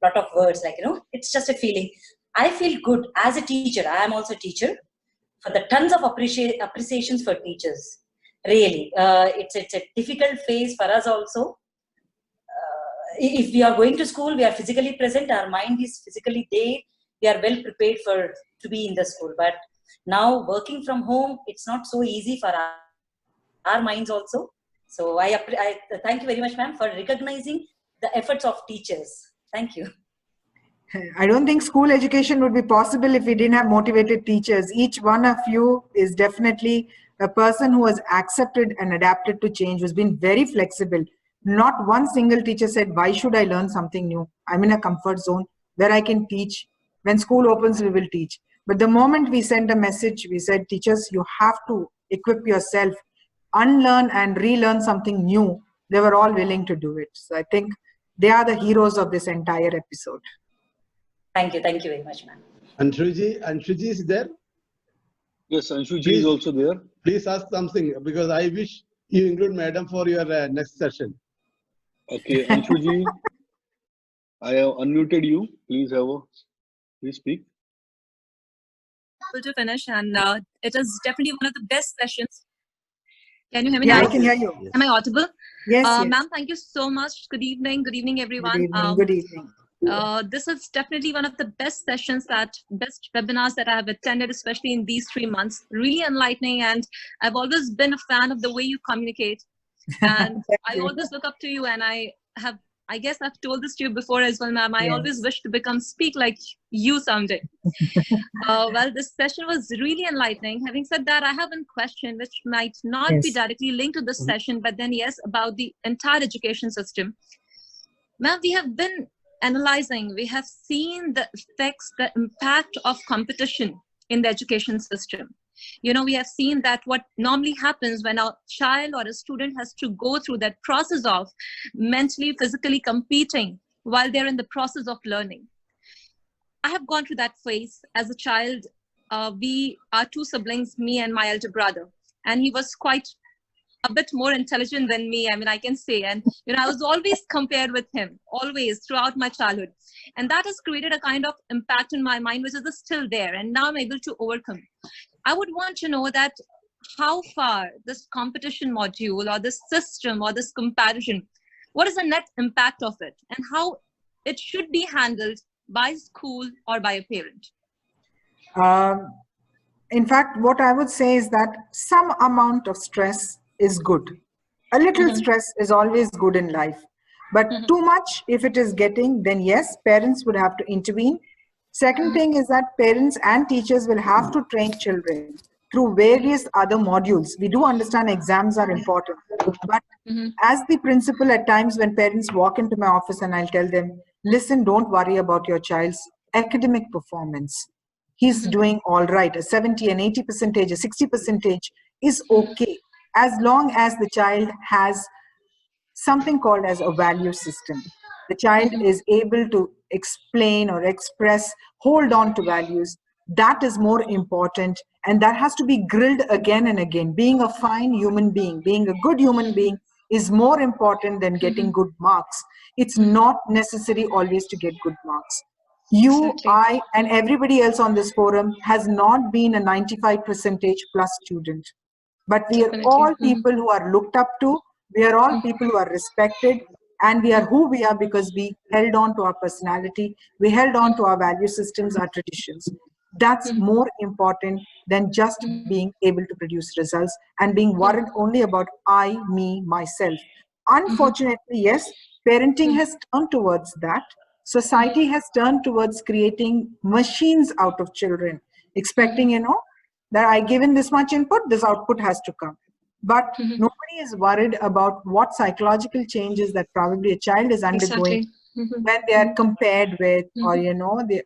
lot of words, like, it's just a feeling. I feel good as a teacher. I am also a teacher. For the tons of appreciations for teachers. Really, it's a difficult phase for us also. If we are going to school, we are physically present, our mind is physically there, we are well prepared to be in the school. But now working from home, it's not so easy for our minds also. So I thank you very much, ma'am, for recognizing the efforts of teachers. Thank you. I don't think school education would be possible if we didn't have motivated teachers. Each one of you is definitely a person who has accepted and adapted to change, who's been very flexible. Not one single teacher said, why should I learn something new? I'm in a comfort zone where I can teach. When school opens, we will teach. But the moment we sent a message, we said, teachers, you have to equip yourself, unlearn and relearn something new. they were all willing to do it. So I think they are the heroes of this entire episode. Thank you very much, ma'am. Anshuji is there? Yes, Anshuji is also there. Please ask something, because I wish you include Madam for your next session. Okay, Anshuji, I have unmuted you. Please speak. To finish, and it is definitely one of the best sessions. Can you hear me Yeah, now? I can hear you. Am I audible? Yes, yes. Ma'am, thank you so much. Good evening, everyone. Good evening. This is definitely one of the best sessions, best webinars that I have attended, especially in these 3 months. Really enlightening, and I've always been a fan of the way you communicate. And I always look up to you, and I guess I've told this to you before as well, ma'am. I always wish to speak like you someday. Well, this session was really enlightening. Having said that, I have one question which might not be directly linked to this session, but then yes, about the entire education system. Ma'am, we have been analyzing, we have seen the effects, the impact of competition in the education system. We have seen that what normally happens when a child or a student has to go through that process of mentally, physically competing while they're in the process of learning. I have gone through that phase as a child. We are 2 siblings, me and my elder brother, and he was quite a bit more intelligent than me, I can say. And, I was always compared with him, always throughout my childhood. And that has created a kind of impact in my mind, which is still there. And now I'm able to overcome. I would want to know that how far this competition module or this system or this comparison, what is the net impact of it and how it should be handled by school or by a parent? In fact, what I would say is that some amount of stress is good. A little stress is always good in life, but too much, if it is getting, then yes, parents would have to intervene. Second thing is that parents and teachers will have to train children through various other modules. We do understand exams are important, but as the principal, at times when parents walk into my office and I'll tell them, listen, don't worry about your child's academic performance. He's doing all right. A 70, an 80%, a 60% is okay, as long as the child has something called as a value system. The child is able to explain or express, hold on to values. That is more important, and that has to be grilled again and again. Being a fine human being, being a good human being is more important than getting good marks. It's not necessary always to get good marks. You, I, and everybody else on this forum has not been a 95% plus student. But we are all people who are looked up to. We are all people who are respected. And we are who we are because we held on to our personality. We held on to our value systems, our traditions. That's more important than just being able to produce results and being worried only about I, me, myself. Unfortunately, yes, parenting has turned towards that. Society has turned towards creating machines out of children, expecting, that I given this much input, this output has to come. But nobody is worried about what psychological changes that probably a child is undergoing when they are compared with, or,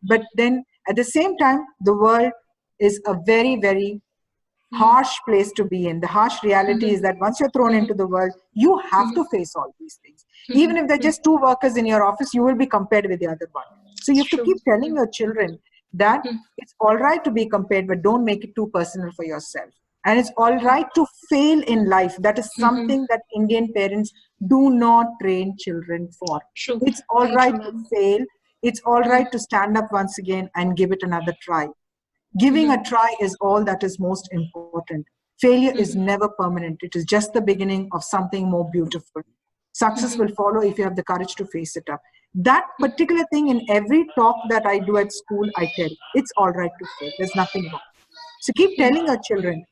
but then at the same time, the world is a very, very harsh place to be in. The harsh reality is that once you're thrown into the world, you have to face all these things. Even if there are just 2 workers in your office, you will be compared with the other one. So you have to keep telling your children that it's all right to be compared, but don't make it too personal for yourself. And it's all right to fail in life. That is something that Indian parents do not train children for. It's all right to fail. It's all right to stand up once again and give it another try. Giving a try is all that is most important. Failure is never permanent. It is just the beginning of something more beautiful. Success will follow if you have the courage to face it up. That particular thing in every talk that I do at school, I tell, it's all right to fail. There's nothing wrong. So keep telling your children,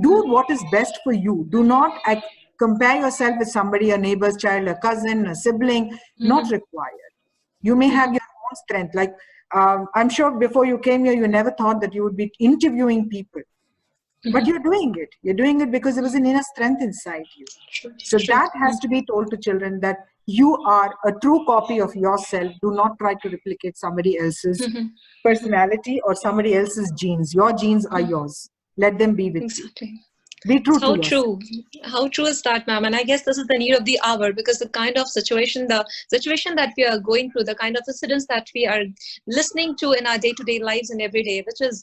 do what is best for you. Do not compare yourself with somebody, a neighbor's child, a cousin, a sibling, not required. You may have your own strength. Like, I'm sure before you came here, you never thought that you would be interviewing people. But you're doing it. You're doing it because there was an inner strength inside you. So that has to be told to children, that you are a true copy of yourself. Do not try to replicate somebody else's personality or somebody else's genes. Your genes are yours. Let them be with you. Be true to How yourself. true. How true is that, ma'am? And I guess this is the need of the hour, because the kind of situation that we are going through, the kind of incidents that we are listening to in our day-to-day lives and every day, which is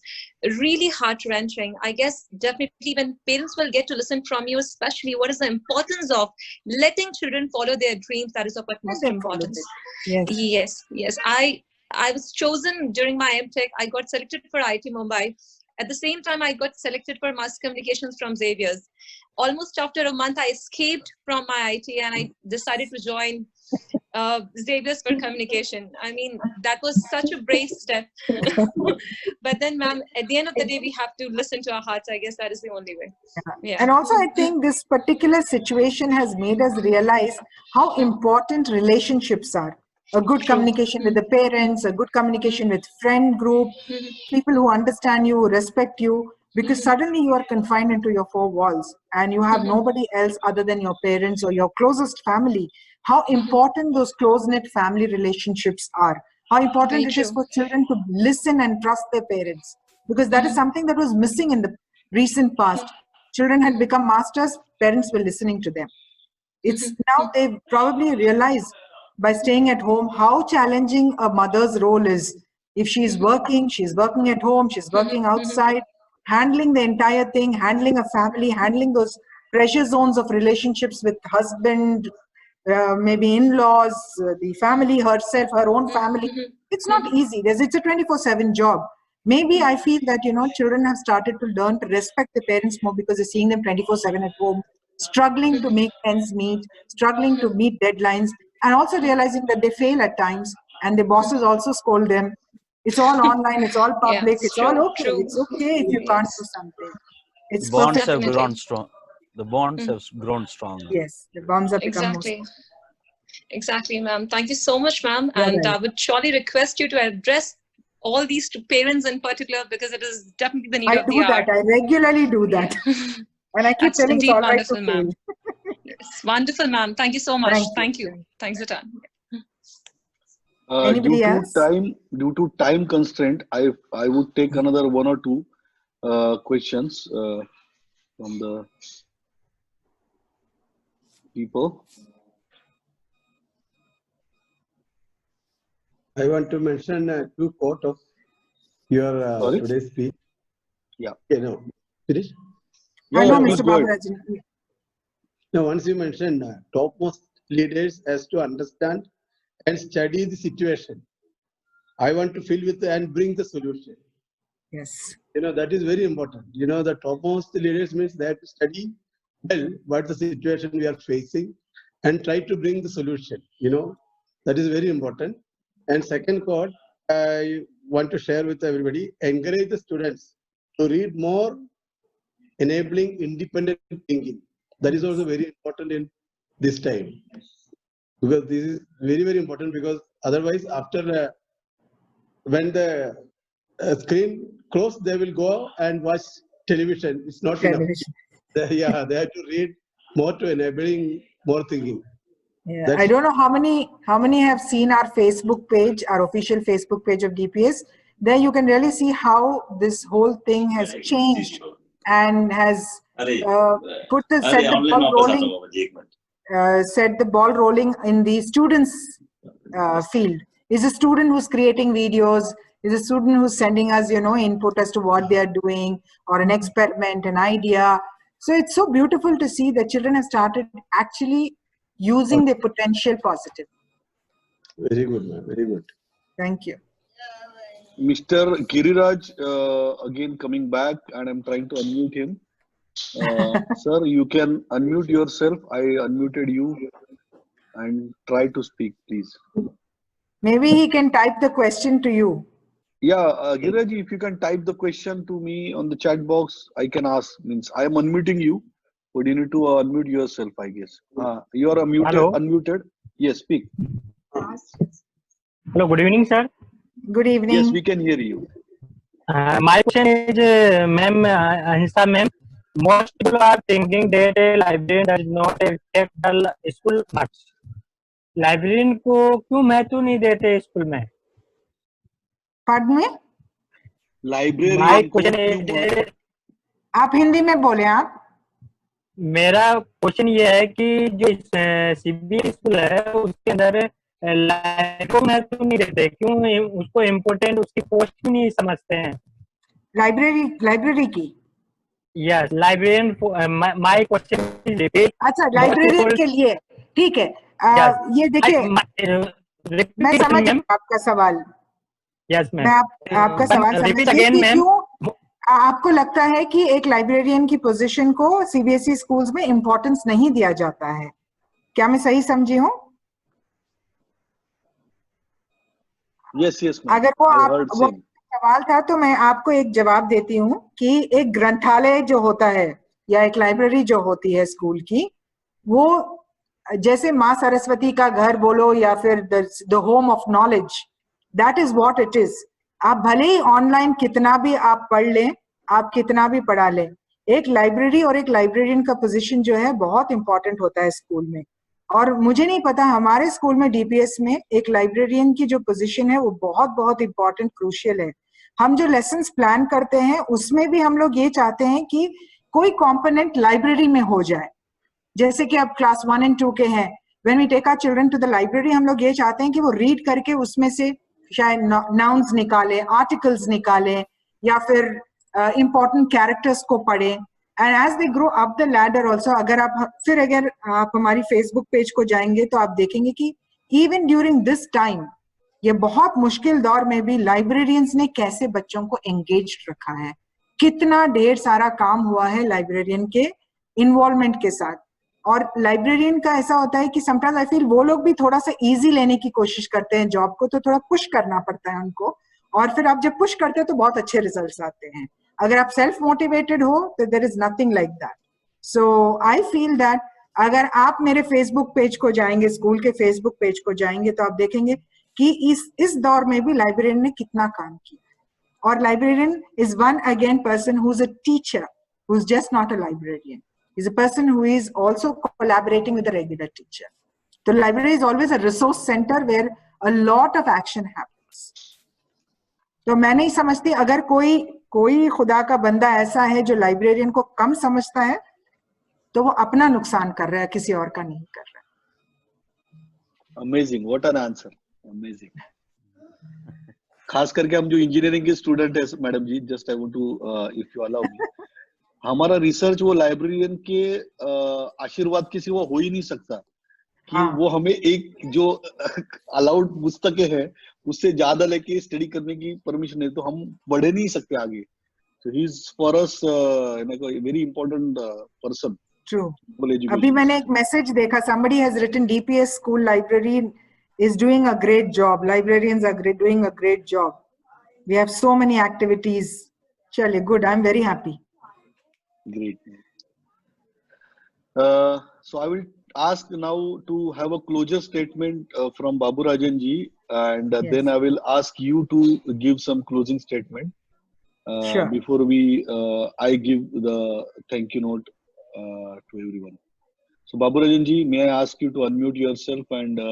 really heart-wrenching. I guess definitely when parents will get to listen from you, especially what is the importance of letting children follow their dreams, that is of utmost importance. Yes. I was chosen during my MTech. I got selected for IIT Mumbai. At the same time, I got selected for mass communications from Xavier's. Almost after a month, I escaped from my IT and I decided to join Xavier's for communication. I mean, that was such a brave step. But then, ma'am, at the end of the day, we have to listen to our hearts. I guess that is the only way. Yeah. And also, I think this particular situation has made us realize how important relationships are. A good communication with the parents, a good communication with friend group, people who understand you, who respect you, because suddenly you are confined into your four walls and you have nobody else other than your parents or your closest family. How important those close-knit family relationships are. How important it is for children to listen and trust their parents, because that is something that was missing in the recent past. Children had become masters, parents were listening to them. It's now they've probably realized by staying at home how challenging a mother's role is. If she's working at home, she's working outside, handling the entire thing, handling a family, handling those pressure zones of relationships with husband, maybe in-laws, the family herself, her own family. It's not easy. It's a 24/7 job. Maybe I feel that, children have started to learn to respect the parents more because they're seeing them 24/7 at home, struggling to make ends meet, struggling to meet deadlines, and also realizing that they fail at times and the bosses also scold them. It's all online, it's all public, it's all okay. It's okay if you can't do something. It's the bonds perfect. have grown strong. The bonds have grown stronger. Yes, the bonds have become more strong. Exactly, ma'am. Thank you so much, ma'am. You're And right. I would surely request you to address all these to parents in particular, because it is definitely the need of the hour. I regularly do that. And I keep That's telling it's indeed all right to wonderful, ma'am. fail. Yes, wonderful, ma'am. Thank you so much. Thank you. Thanks a ton. Anybody else? Due to time constraint, I would take another one or two questions from the people. I want to mention two quotes of your today's speech. Yeah. Finish? Hello, Mr. Babarajan. Now, once you mentioned topmost leaders has to understand and study the situation. I want to fill with and bring the solution. Yes. That is very important. The topmost leaders means they have to study well what the situation we are facing and try to bring the solution. That is very important. And second quote, I want to share with everybody, encourage the students to read more, enabling independent thinking. That is also very important in this time. Because this is very, very important, because otherwise after when the screen closed, they will go and watch television. It's not enough. They have to read more to enabling more thinking. Yeah, I don't know how many have seen our Facebook page, our official Facebook page of DPS. There you can really see how this whole thing has changed and has set the ball rolling in the students' field. Is a student who's creating videos, is a student who's sending us, input as to what they are doing, or an experiment, an idea. So it's so beautiful to see that children have started actually using their potential positive. Very good, ma'am. Very good. Thank you. Mr. Giriraj, again coming back, and I'm trying to unmute him. Sir, you can unmute yourself. I unmuted you, and try to speak, please. Maybe he can type the question to you. Yeah, Giriraj, if you can type the question to me on the chat box, I can ask. Means I am unmuting you, but you need to unmute yourself, I guess. You are unmuted. Yes, speak. Hello, good evening, sir. Good evening. Yes, we can hear you. My question is, ma'am, Anisa ma'am, most people are thinking that a librarian does not affect the school much. Librarian को क्यों महत्व नहीं देते school में? Pardon me? Librarian को क्यों? आप हिंदी में बोले आप? मेरा क्वेश्चन ये है कि जो सीबीएसई स्कूल है उसके अंदर लाइब्रेरी महत्व नहीं देते, क्यों उसको इम्पोर्टेंट, उसकी पोस्ट क्यों नहीं समझते हैं? लाइब्रेरी की? Yes, librarian, my question is repeat. अच्छा, लाइब्रेरियन के लिए, ठीक है। ये देखिए, मैं समझ आपका सवाल। यस मैम, मैं आपका सवाल समझ गई कि क्यों आपको लगता है कि एक लाइब्रेरियन की पोजीशन को सीबीएसई स्कूल्स में इम्पोर्टेंस नहीं दिया जाता है। क्या मैं सही समझी हूँ? यस यस, अगर वो सवाल था तो मैं आपको एक जवाब देती हूँ कि एक ग्रंथालय जो होता है या एक लाइब्रेरी जो होती है स्कूल की, वो जैसे माँ सरस्वती का घर बोलो या फिर the home of knowledge, that is what it is. आप भले ही ऑनलाइन कितना भी आप पढ़ लें, आप कितना भी पढ़ा लें, एक लाइब्रेरी और एक लाइब्रेरियन का पोजीशन जो है बहुत इंपॉर्टेंट होता है स्कूल में। और मुझे नहीं पता, हमारे स्कूल में डीपीएस में एक लाइब्रेरियन की जो पोजीशन है वो बहुत बहुत इंपॉर्टेंट, क्रूशियल है। हम जो लेसन्स प्लान करते हैं उसमें भी हम लोग ये चाहते हैं कि कोई कॉम्पोनेंट लाइब्रेरी में हो जाए। जैसे कि अब क्लास 1 और 2 के हैं, when we take our children to the library, हम लोग ये चाहते हैं कि वो रीड करके उसमें से शायद नाउन्स निकाले, आर्टिकल्स निकाले, या फिर इंपॉर्टेंट कैरेक्टर्स को पढ़े। And as they grow up the ladder also, अगर आप हमारी फेसबुक पेज को जाएंगे तो आप देखेंगे कि इवन ड्यूरिंग दिस टाइम, ये बहुत मुश्किल दौर में भी लाइब्रेरियंस ने कैसे बच्चों को एंगेज्ड रखा है, कितना ढेर सारा काम हुआ है लाइब्रेरियन के इन्वॉल्वमेंट के साथ। और लाइब्रेरियन का ऐसा होता है कि समटाइम्स आई फील वो लोग भी थोड़ा सा इजी लेने की कोशिश करते हैं जॉब को, तो थोड़ा पुश करना पड़ता है उनको, और फिर आप जब पुश करते हैं तो बहुत अच्छे रिजल्ट्स आते हैं। अगर आप सेल्फ मोटिवेटेड हो तो there is nothing like that. So I feel that अगर आप मेरे फेसबुक पेज को जाएंगे, स्कूल के फेसबुक पेज को जाएंगे, तो आप देखेंगे कि इस दौर में भी लाइब्रेरियन ने कितना काम किया। और librarian is one again person who is a teacher, who is just not a librarian, is a person who is also collaborating with a regular teacher. The library is always a resource center where a lot of action happens. तो मैं नहीं समझती अगर कोई खुदा का बंदा ऐसा है जो लाइब्रेरियन को कम समझता है तो वो अपना नुकसान कर रहा है, किसी और का नहीं कर रहा। Amazing, what an answer, amazing. खास करके हम जो इंजीनियरिंग के स्टूडेंट है madam ji, just I want to if you allow me, हमारा रिसर्च वो लाइब्रेरियन के आशीर्वाद के सिवा हो ही नहीं सकता कि वो हमें एक जो अलाउड पुस्तकें हैं उससे ज्यादा लेके स्टडी करने की परमिशन है, तो हम बढ़े नहीं सकते आगे। So he is for us very important person. True. अभी मैंने एक मैसेज देखा, somebody has written DPS school library is doing a great job. Librarians are doing a great job. We have so many activities. Chale, good. I'm very happy. Great. So I will ask now to have a closure statement from Babu Rajan ji, and yes, then I will ask you to give some closing statement. Sure. Before I give the thank you note to everyone. So Babu Rajan ji, may I ask you to unmute yourself and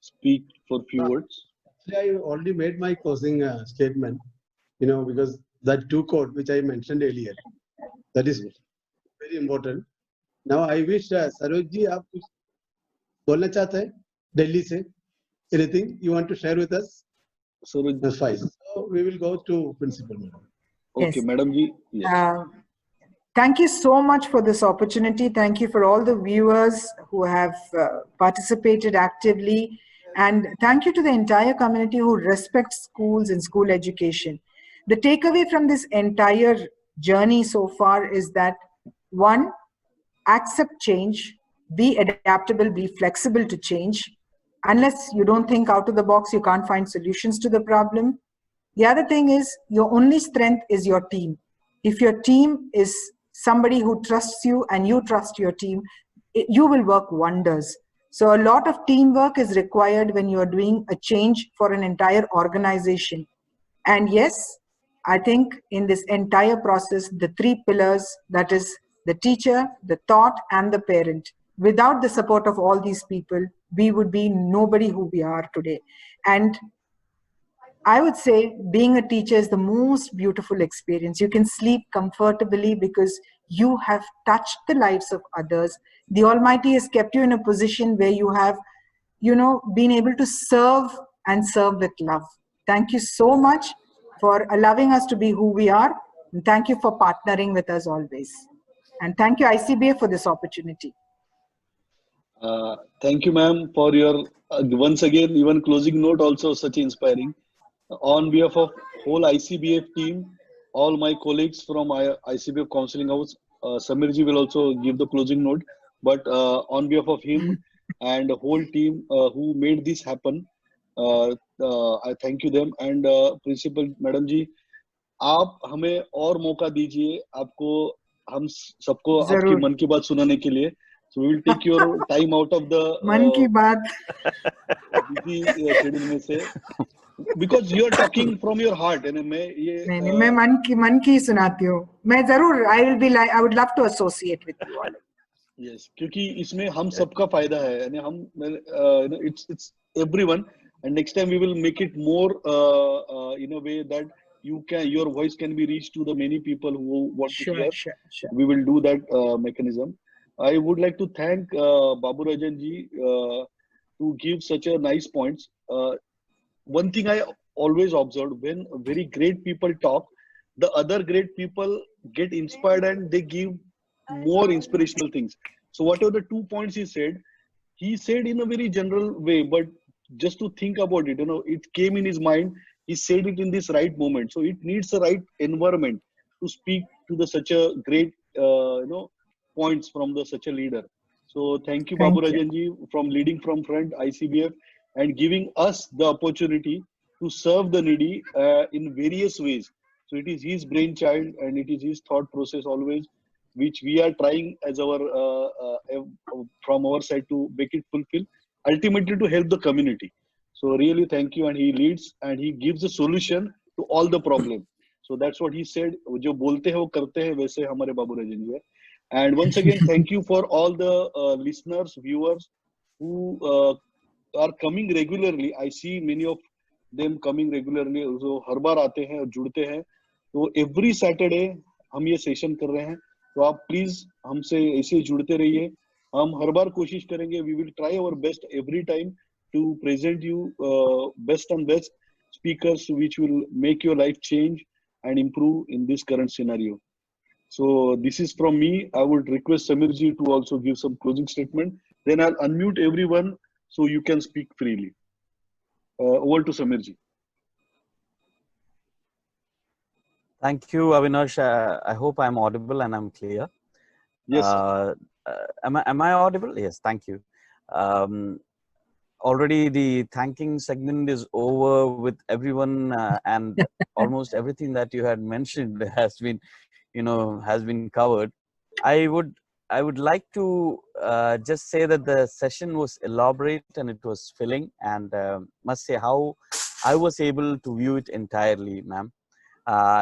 speak for few words? I already made my closing statement, because that 2 code which I mentioned earlier, that is very important. Now I wish Saroj ji, आप कुछ बोलना चाहते हैं दिल्ली से? Anything you want to share with us? Saroj, that's fine. So we will go to principal. Okay, yes. Madam ji. Yes. Thank you so much for this opportunity. Thank you for all the viewers who have participated actively, and thank you to the entire community who respects schools and school education. The takeaway from this entire journey so far is that, 1, accept change, be adaptable, be flexible to change. Unless you don't think out of the box, you can't find solutions to the problem. The other thing is, your only strength is your team. If your team is somebody who trusts you and you trust your team, you will work wonders. So a lot of teamwork is required when you are doing a change for an entire organization. And yes, I think in this entire process, the 3 pillars, that is the teacher, the thought, and the parent. Without the support of all these people, we would be nobody who we are today. And I would say being a teacher is the most beautiful experience. You can sleep comfortably because You have touched the lives of others. The Almighty has kept you in a position where you have, been able to serve and serve with love. Thank you so much for allowing us to be who we are. And thank you for partnering with us always. And thank you, ICBF, for this opportunity. Thank you, ma'am, for your, once again, even closing note also such inspiring. On behalf of whole ICBF team, all my colleagues from ICBF Counseling House, Samirji will also give the closing note. But on behalf of him and the whole team who made this happen, I thank you them. And Principal Madam जी, आप हमें और मौका दीजिए, आपको हम सबको आपकी मन की बात सुनाने के लिए. So we will take your time out of the मन की बात busy schedule में से, because you are talking from your heart. and मैं मन की सुनाती हूँ. मैं जरूर I would love to associate with you all. Yes, क्योंकि इसमें हम सबका फायदा है, यानी हम it's everyone, and next time we will make it more in a way that your voice can be reached to the many people who want to hear. Sure. We will do that mechanism. I would like to thank Babu Rajan ji to give such a nice points. One thing I always observed, when very great people talk, the other great people get inspired and they give more inspirational things. So whatever the 2 points he said in a very general way, but just to think about it, it came in his mind. He said it in this right moment. So it needs the right environment to speak to such a great, points from such a leader. So thank you, Babu Rajan ji, from leading from front ICBF and giving us the opportunity to serve the needy in various ways. So it is his brainchild and it is his thought process always, which we are trying as our from our side to make it fulfill, ultimately to help the community. So really thank you, and he leads and he gives a solution to all the problem. So that's what he said. जो बोलते हैं वो करते हैं, वैसे हमारे बाबू राजन जी है. And once again, thank you for all the listeners, viewers who are coming regularly. I see many of them coming regularly. So हर बार आते हैं और जुड़ते हैं. तो every Saturday हम ये सेशन कर रहे हैं. तो आप प्लीज हमसे ऐसे जुड़ते रहिए. हम हर बार कोशिश करेंगे. We will try our best every time to present you best and best speakers which will make your life change and improve in this current scenario. So this is from me. I would request Samirji to also give some closing statement. Then I'll unmute everyone so you can speak freely. Over to Samirji. Thank you, Avinash. I hope I'm audible and I'm clear. Yes. Am I audible? Yes. Thank you. Already the thanking segment is over with everyone, and almost everything that you had mentioned has been, has been covered. I would like to just say that the session was elaborate and it was filling, and must say how I was able to view it entirely, ma'am.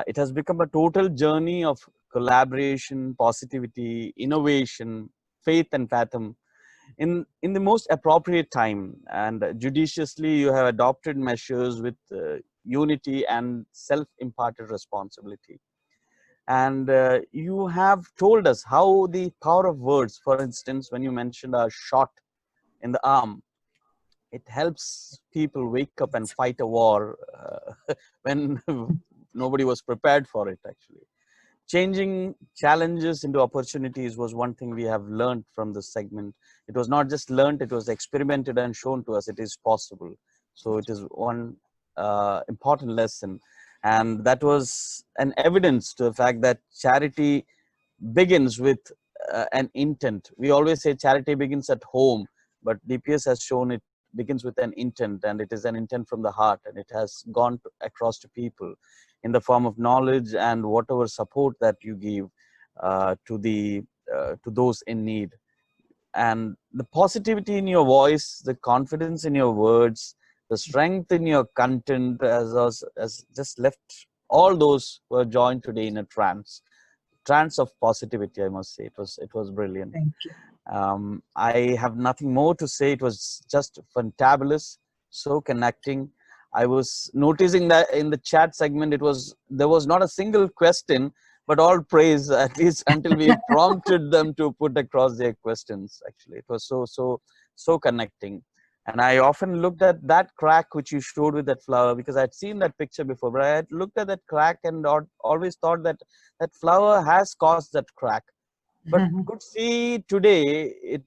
It has become a total journey of collaboration, positivity, innovation, faith, and fathom in the most appropriate time, and judiciously you have adopted measures with unity and self-imparted responsibility. And you have told us how the power of words, for instance, when you mentioned a shot in the arm, it helps people wake up and fight a war when nobody was prepared for it, actually. Changing challenges into opportunities was one thing we have learned from this segment. It was not just learned, it was experimented and shown to us it is possible. So it is one important lesson. And that was an evidence to the fact that charity begins with an intent. We always say charity begins at home, but DPS has shown it begins with an intent, and it is an intent from the heart, and it has gone across to people in the form of knowledge and whatever support that you give to those in need. And the positivity in your voice, the confidence in your words, the strength in your content has just left all those who are joined today in a trance of positivity, I must say. It was brilliant. Thank you. I have nothing more to say. It was just fantabulous, so connecting. I was noticing that in the chat segment, there was not a single question, but all praise, at least until we prompted them to put across their questions. Actually, it was so connecting. And I often looked at that crack which you showed with that flower, because I'd seen that picture before, but I had looked at that crack and always thought that that flower has caused that crack. But could see today it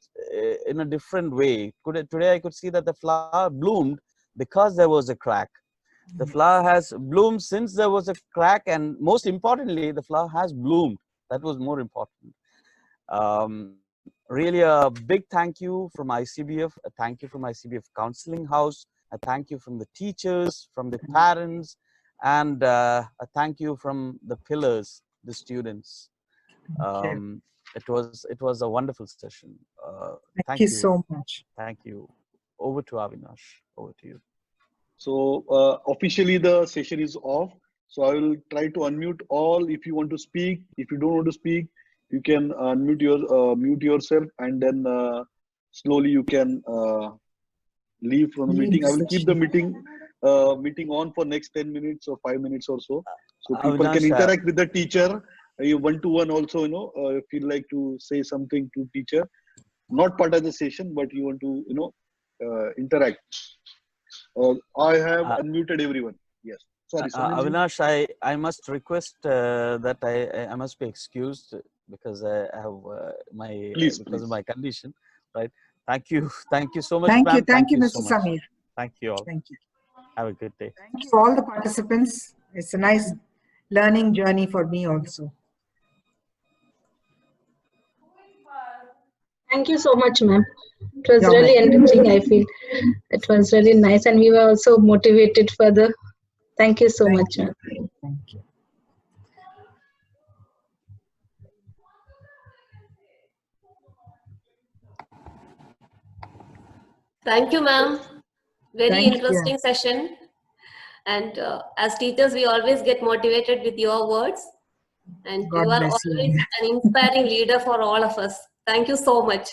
in a different way. Today I could see that the flower bloomed because there was a crack. The flower has bloomed since there was a crack, and most importantly, the flower has bloomed. That was more important. Really a big thank you from ICBF, a thank you from ICBF Counseling House, a thank you from the teachers, from the parents, and a thank you from the pillars, the students. It was a wonderful session. Thank you so much. Thank you. Over to Avinash. Over to you. So officially the session is off. So I will try to unmute all. If you want to speak, if you don't want to speak, you can unmute mute yourself, and then slowly you can leave from the meeting. I will keep the meeting on for next 10 minutes or 5 minutes or so. So people can interact with the teacher. You one-to-one also, feel like to say something to teacher. Not part of the session, but you want to, interact. I have unmuted everyone. Yes. Sorry, Avinash, I must request that I must be excused because I have because of my condition, right? Thank you so much. Thank you, Mr. Samir. Thank you all. Thank you. Have a good day. Thank you all the participants. It's a nice learning journey for me also. Thank you so much, ma'am. It was really enriching, I feel. It was really nice, and we were also motivated further. Thank you so much, ma'am. Thank you. Thank you, ma'am. Very interesting session. And as teachers, we always get motivated with your words. And you are always an inspiring leader for all of us. Thank you so much.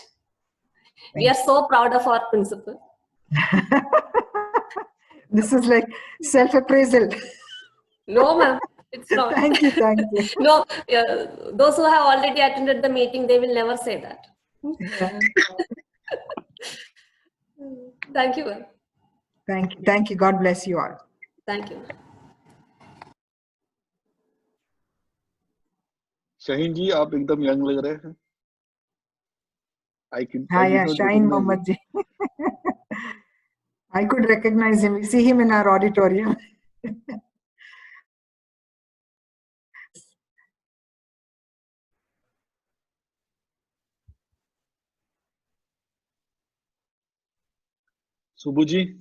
We are so proud of our principal. This is like self-appraisal. No, ma'am. It's not. Thank you. No, those who have already attended the meeting, they will never say that. Yeah. Thank you, ma'am. Thank you. God bless you all. Thank you. Shaheen ji, आप एकदम young लग रहे हैं. Yeah, Shaheen Mohammed ji. I could recognize him. We see him in our auditorium. Subbu ji?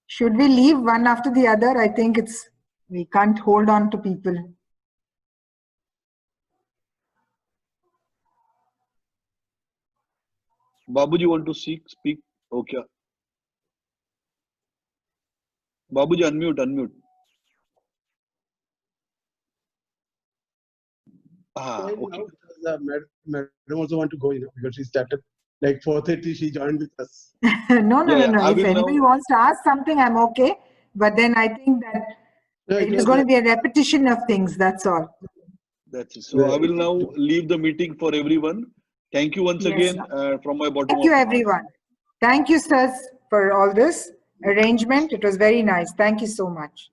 Should we leave one after the other? I think we can't hold on to people. Babuji want to speak? Okay. Babuji, unmute. Okay. Madam also want to go, because she started like 4:30. She joined with us. No. If anybody wants to ask something, I'm okay. But then I think that it is going to be a repetition of things. That's all. That's it. So I will now leave the meeting for everyone. Thank you once again from my bottom. Thank you, everyone. Thank you, sirs, for all this arrangement. It was very nice. Thank you so much.